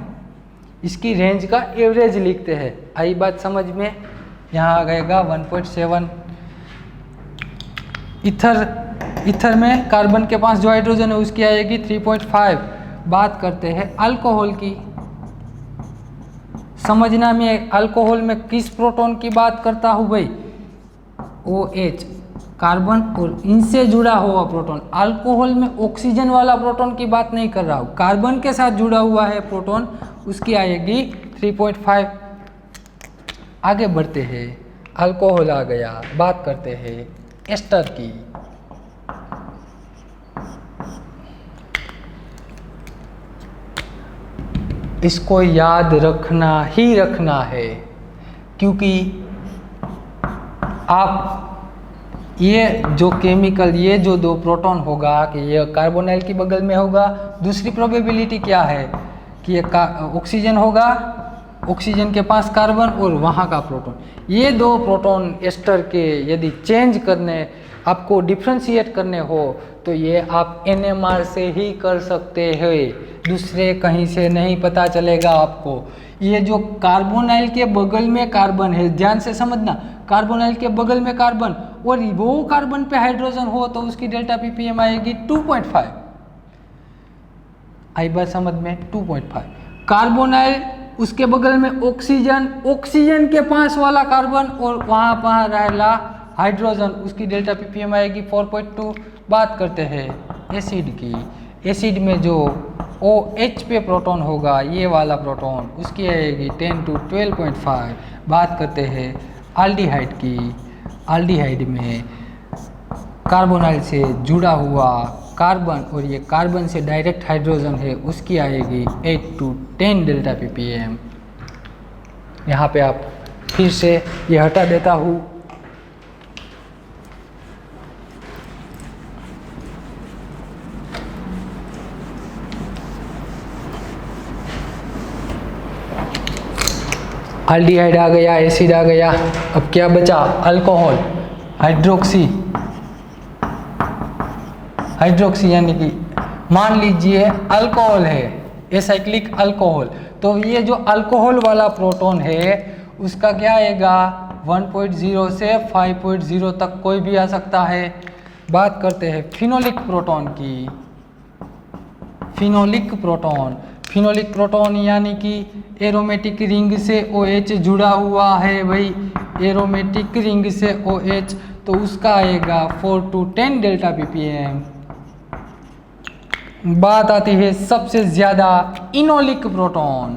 इसकी रेंज का एवरेज लिखते हैं। आई बात समझ में? यहाँ आ गएगा 1.7। ईथर में कार्बन के पास जो हाइड्रोजन है उसकी आएगी 3.5। बात करते हैं अल्कोहल की। समझना में अल्कोहल में किस प्रोटॉन की बात करता हूँ भाई? OH, कार्बन और इनसे जुड़ा हुआ प्रोटॉन। अल्कोहल में ऑक्सीजन वाला प्रोटॉन की बात नहीं कर रहा हूँ, कार्बन के साथ जुड़ा हुआ है प्रोटॉन, उसकी आएगी 3.5। आगे बढ़ते हैं, अल्कोहल आ गया। बात करते हैं एस्टर की। इसको याद रखना ही रखना है, क्योंकि आप ये जो केमिकल, ये जो दो प्रोटॉन होगा कि ये कार्बोनाइल की बगल में होगा, दूसरी प्रोबेबिलिटी क्या है कि ये ऑक्सीजन होगा, ऑक्सीजन के पास कार्बन और वहाँ का प्रोटॉन। ये दो प्रोटॉन एस्टर के यदि चेंज करने, आपको डिफ्रेंशिएट करने हो तो ये आप NMR से ही कर सकते हैं, दूसरे कहीं से नहीं पता चलेगा आपको। ये जो कार्बोनाइल के बगल में कार्बन है, ध्यान से समझना, कार्बोनाइल के बगल में कार्बन और वो कार्बन पे हाइड्रोजन हो तो उसकी डेल्टा ppm आएगी 2.5। आई बात समझ में? 2.5। कार्बोनाइल, उसके बगल में ऑक्सीजन, ऑक्सीजन के पास वाला कार्बन और वहाँ पर रहेला हाइड्रोजन, उसकी डेल्टा ppm आएगी 4.2। बात करते हैं एसिड की। एसिड में जो OH पे प्रोटॉन होगा, ये वाला प्रोटॉन, उसकी आएगी 10 to 12.5। बात करते हैं एल्डिहाइड की। एल्डिहाइड में कार्बोनाइल से जुड़ा हुआ कार्बन और ये कार्बन से डायरेक्ट हाइड्रोजन है, उसकी आएगी 8 to 10 डेल्टा ppm। यहाँ पे आप फिर से ये हटा देता हूँ। एल्डिहाइड आ गया, एसिड आ गया, अब क्या बचा? Alcohol, hydroxy. हाइड्रोक्सी यानी कि मान लीजिए अल्कोहल है, एसाइक्लिक अल्कोहल, तो ये जो अल्कोहल वाला प्रोटॉन है उसका क्या आएगा? 1.0 से 5.0 तक कोई भी आ सकता है। बात करते हैं फिनोलिक प्रोटॉन की। फिनोलिक प्रोटॉन, फिनोलिक प्रोटॉन यानी कि एरोमेटिक रिंग से OH जुड़ा हुआ है भाई, एरोमेटिक रिंग से OH, तो उसका आएगा 4 to 10 डेल्टा ppm। बात आती है सबसे ज़्यादा enolic proton.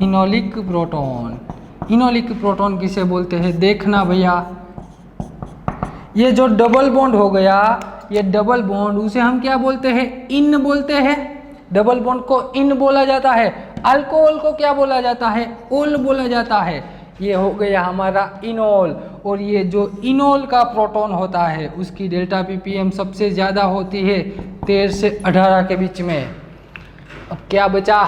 Enolic proton, enolic proton किसे बोलते हैं? देखना भैया, ये जो डबल बॉन्ड हो गया, ये डबल बॉन्ड, उसे हम क्या बोलते हैं? इन बोलते हैं। डबल बॉन्ड को इन बोला जाता है। अल्कोहल को क्या बोला जाता है? ओल बोला जाता है। ये हो गया हमारा इनोल। और ये जो इनोल का प्रोटॉन होता है उसकी डेल्टा ppm सबसे ज़्यादा होती है 13 से 18 के बीच में। अब क्या बचा?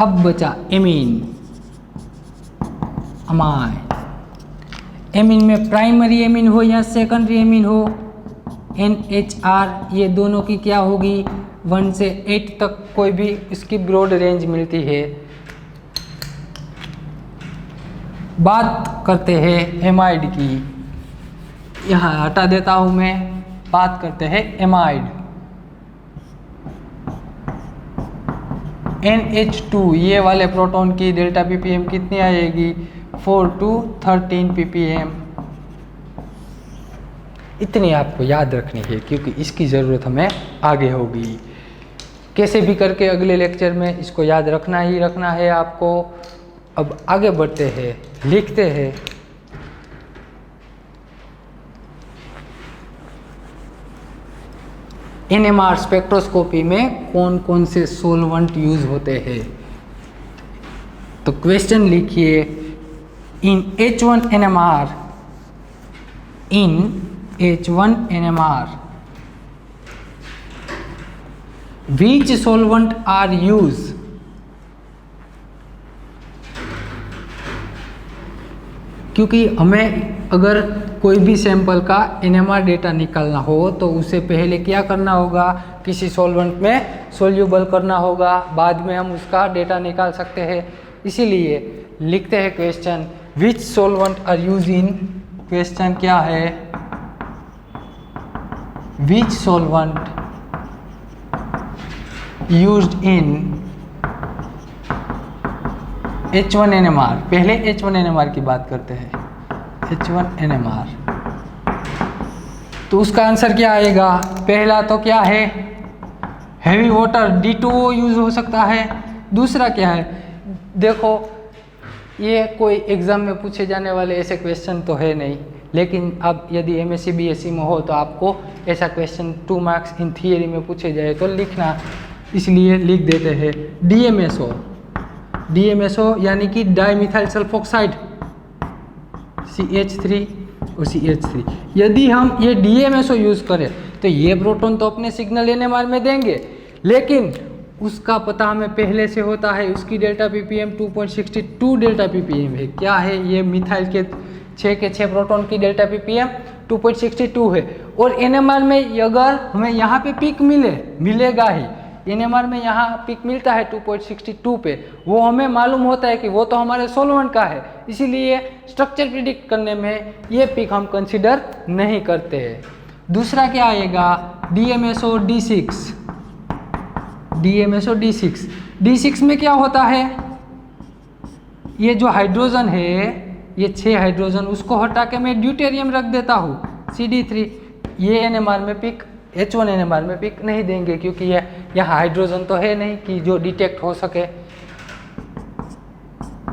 अब बचा एमीन, अमाइन। एमीन में प्राइमरी एमीन हो या सेकेंडरी एमीन हो, NHR, ये दोनों की क्या होगी 1 से 8 तक कोई भी इसकी ब्रॉड रेंज मिलती है। बात करते हैं एमाइड की, यहाँ हटा देता हूँ मैं। बात करते हैं एमाइड। NH2 ये वाले प्रोटॉन की डेल्टा ppm कितनी आएगी 4 to 13 ppm। इतनी आपको याद रखनी है क्योंकि इसकी ज़रूरत हमें आगे होगी। कैसे भी करके अगले लेक्चर में इसको याद रखना ही रखना है आपको। अब आगे बढ़ते हैं, लिखते हैं। NMR स्पेक्ट्रोस्कोपी में कौन कौन से सोलवेंट यूज होते हैं, तो क्वेश्चन लिखिए। इन H1NMR, in H1NMR which solvent are used, क्योंकि हमें अगर कोई भी सैंपल का NMR डेटा निकालना हो तो उसे पहले क्या करना होगा, किसी सॉल्वेंट में सोल्यूबल करना होगा, बाद में हम उसका डेटा निकाल सकते हैं। इसीलिए लिखते हैं question, which solvent are use in, question क्या है, विच सॉल्वेंट यूज्ड इन H1NMR। पहले H1NMR की बात करते हैं, H1NMR। तो उसका आंसर क्या आएगा, पहला तो क्या है हैवी वाटर D2O यूज हो सकता है। दूसरा क्या है, देखो ये कोई एग्जाम में पूछे जाने वाले ऐसे क्वेश्चन तो है नहीं, लेकिन अब यदि MSc BSc में हो तो आपको ऐसा क्वेश्चन 2 मार्क्स इन थियरी में पूछे जाए तो लिखना, इसलिए लिख देते हैं DMSO। DMSO यानी कि डाइमिथाइल सल्फोक्साइड, CH3 और CH3। यदि हम ये DMSO यूज़ करें तो ये प्रोटॉन तो अपने सिग्नल NMR में देंगे, लेकिन उसका पता हमें पहले से होता है, उसकी डेल्टा ppm 2.62 डेल्टा ppm है। क्या है ये, मिथाइल के 6 के 6 प्रोटॉन की डेल्टा ppm 2.62 है। और NMR में अगर हमें यहाँ पे पिक मिलेगा ही, NMR में यहाँ पिक मिलता है 2.62 पे, वो हमें मालूम होता है कि वो तो हमारे सॉल्वेंट का है, इसीलिए स्ट्रक्चर प्रिडिक्ट करने में ये पिक हम कंसीडर नहीं करते हैं। दूसरा क्या आएगा, DMSO D6। DMSO D6, D6 में क्या होता है, ये जो हाइड्रोजन है, ये 6 हाइड्रोजन, उसको हटा के मैं ड्यूटेरियम रख देता हूँ CD3। ये NMR में पिक, H1NMR में पिक नहीं देंगे क्योंकि ये यहाँ हाइड्रोजन तो है नहीं कि जो डिटेक्ट हो सके।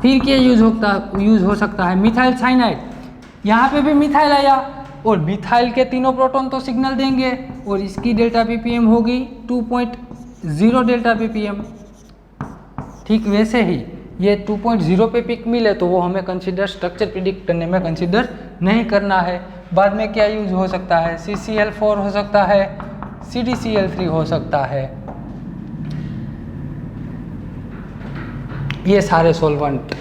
फिर क्या यूज हो सकता है, मिथाइल साइनाइड। यहाँ पे भी मिथाइल आया और मिथाइल के तीनों प्रोटॉन तो सिग्नल देंगे और इसकी डेल्टा ppm होगी 2.0 डेल्टा ppm। ठीक वैसे ही ये 2.0 पे पिक मिले तो वो हमें कंसीडर, स्ट्रक्चर प्रिडिक्ट करने में कंसीडर नहीं करना है। बाद में क्या यूज हो सकता है, CCl4 हो सकता है, CdCl3 हो सकता है। ये सारे सॉल्वेंट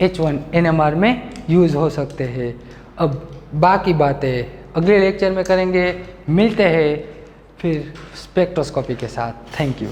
H1NMR में यूज हो सकते हैं। अब बाकी बातें अगले लेक्चर में करेंगे। मिलते हैं फिर स्पेक्ट्रोस्कोपी के साथ। Thank you.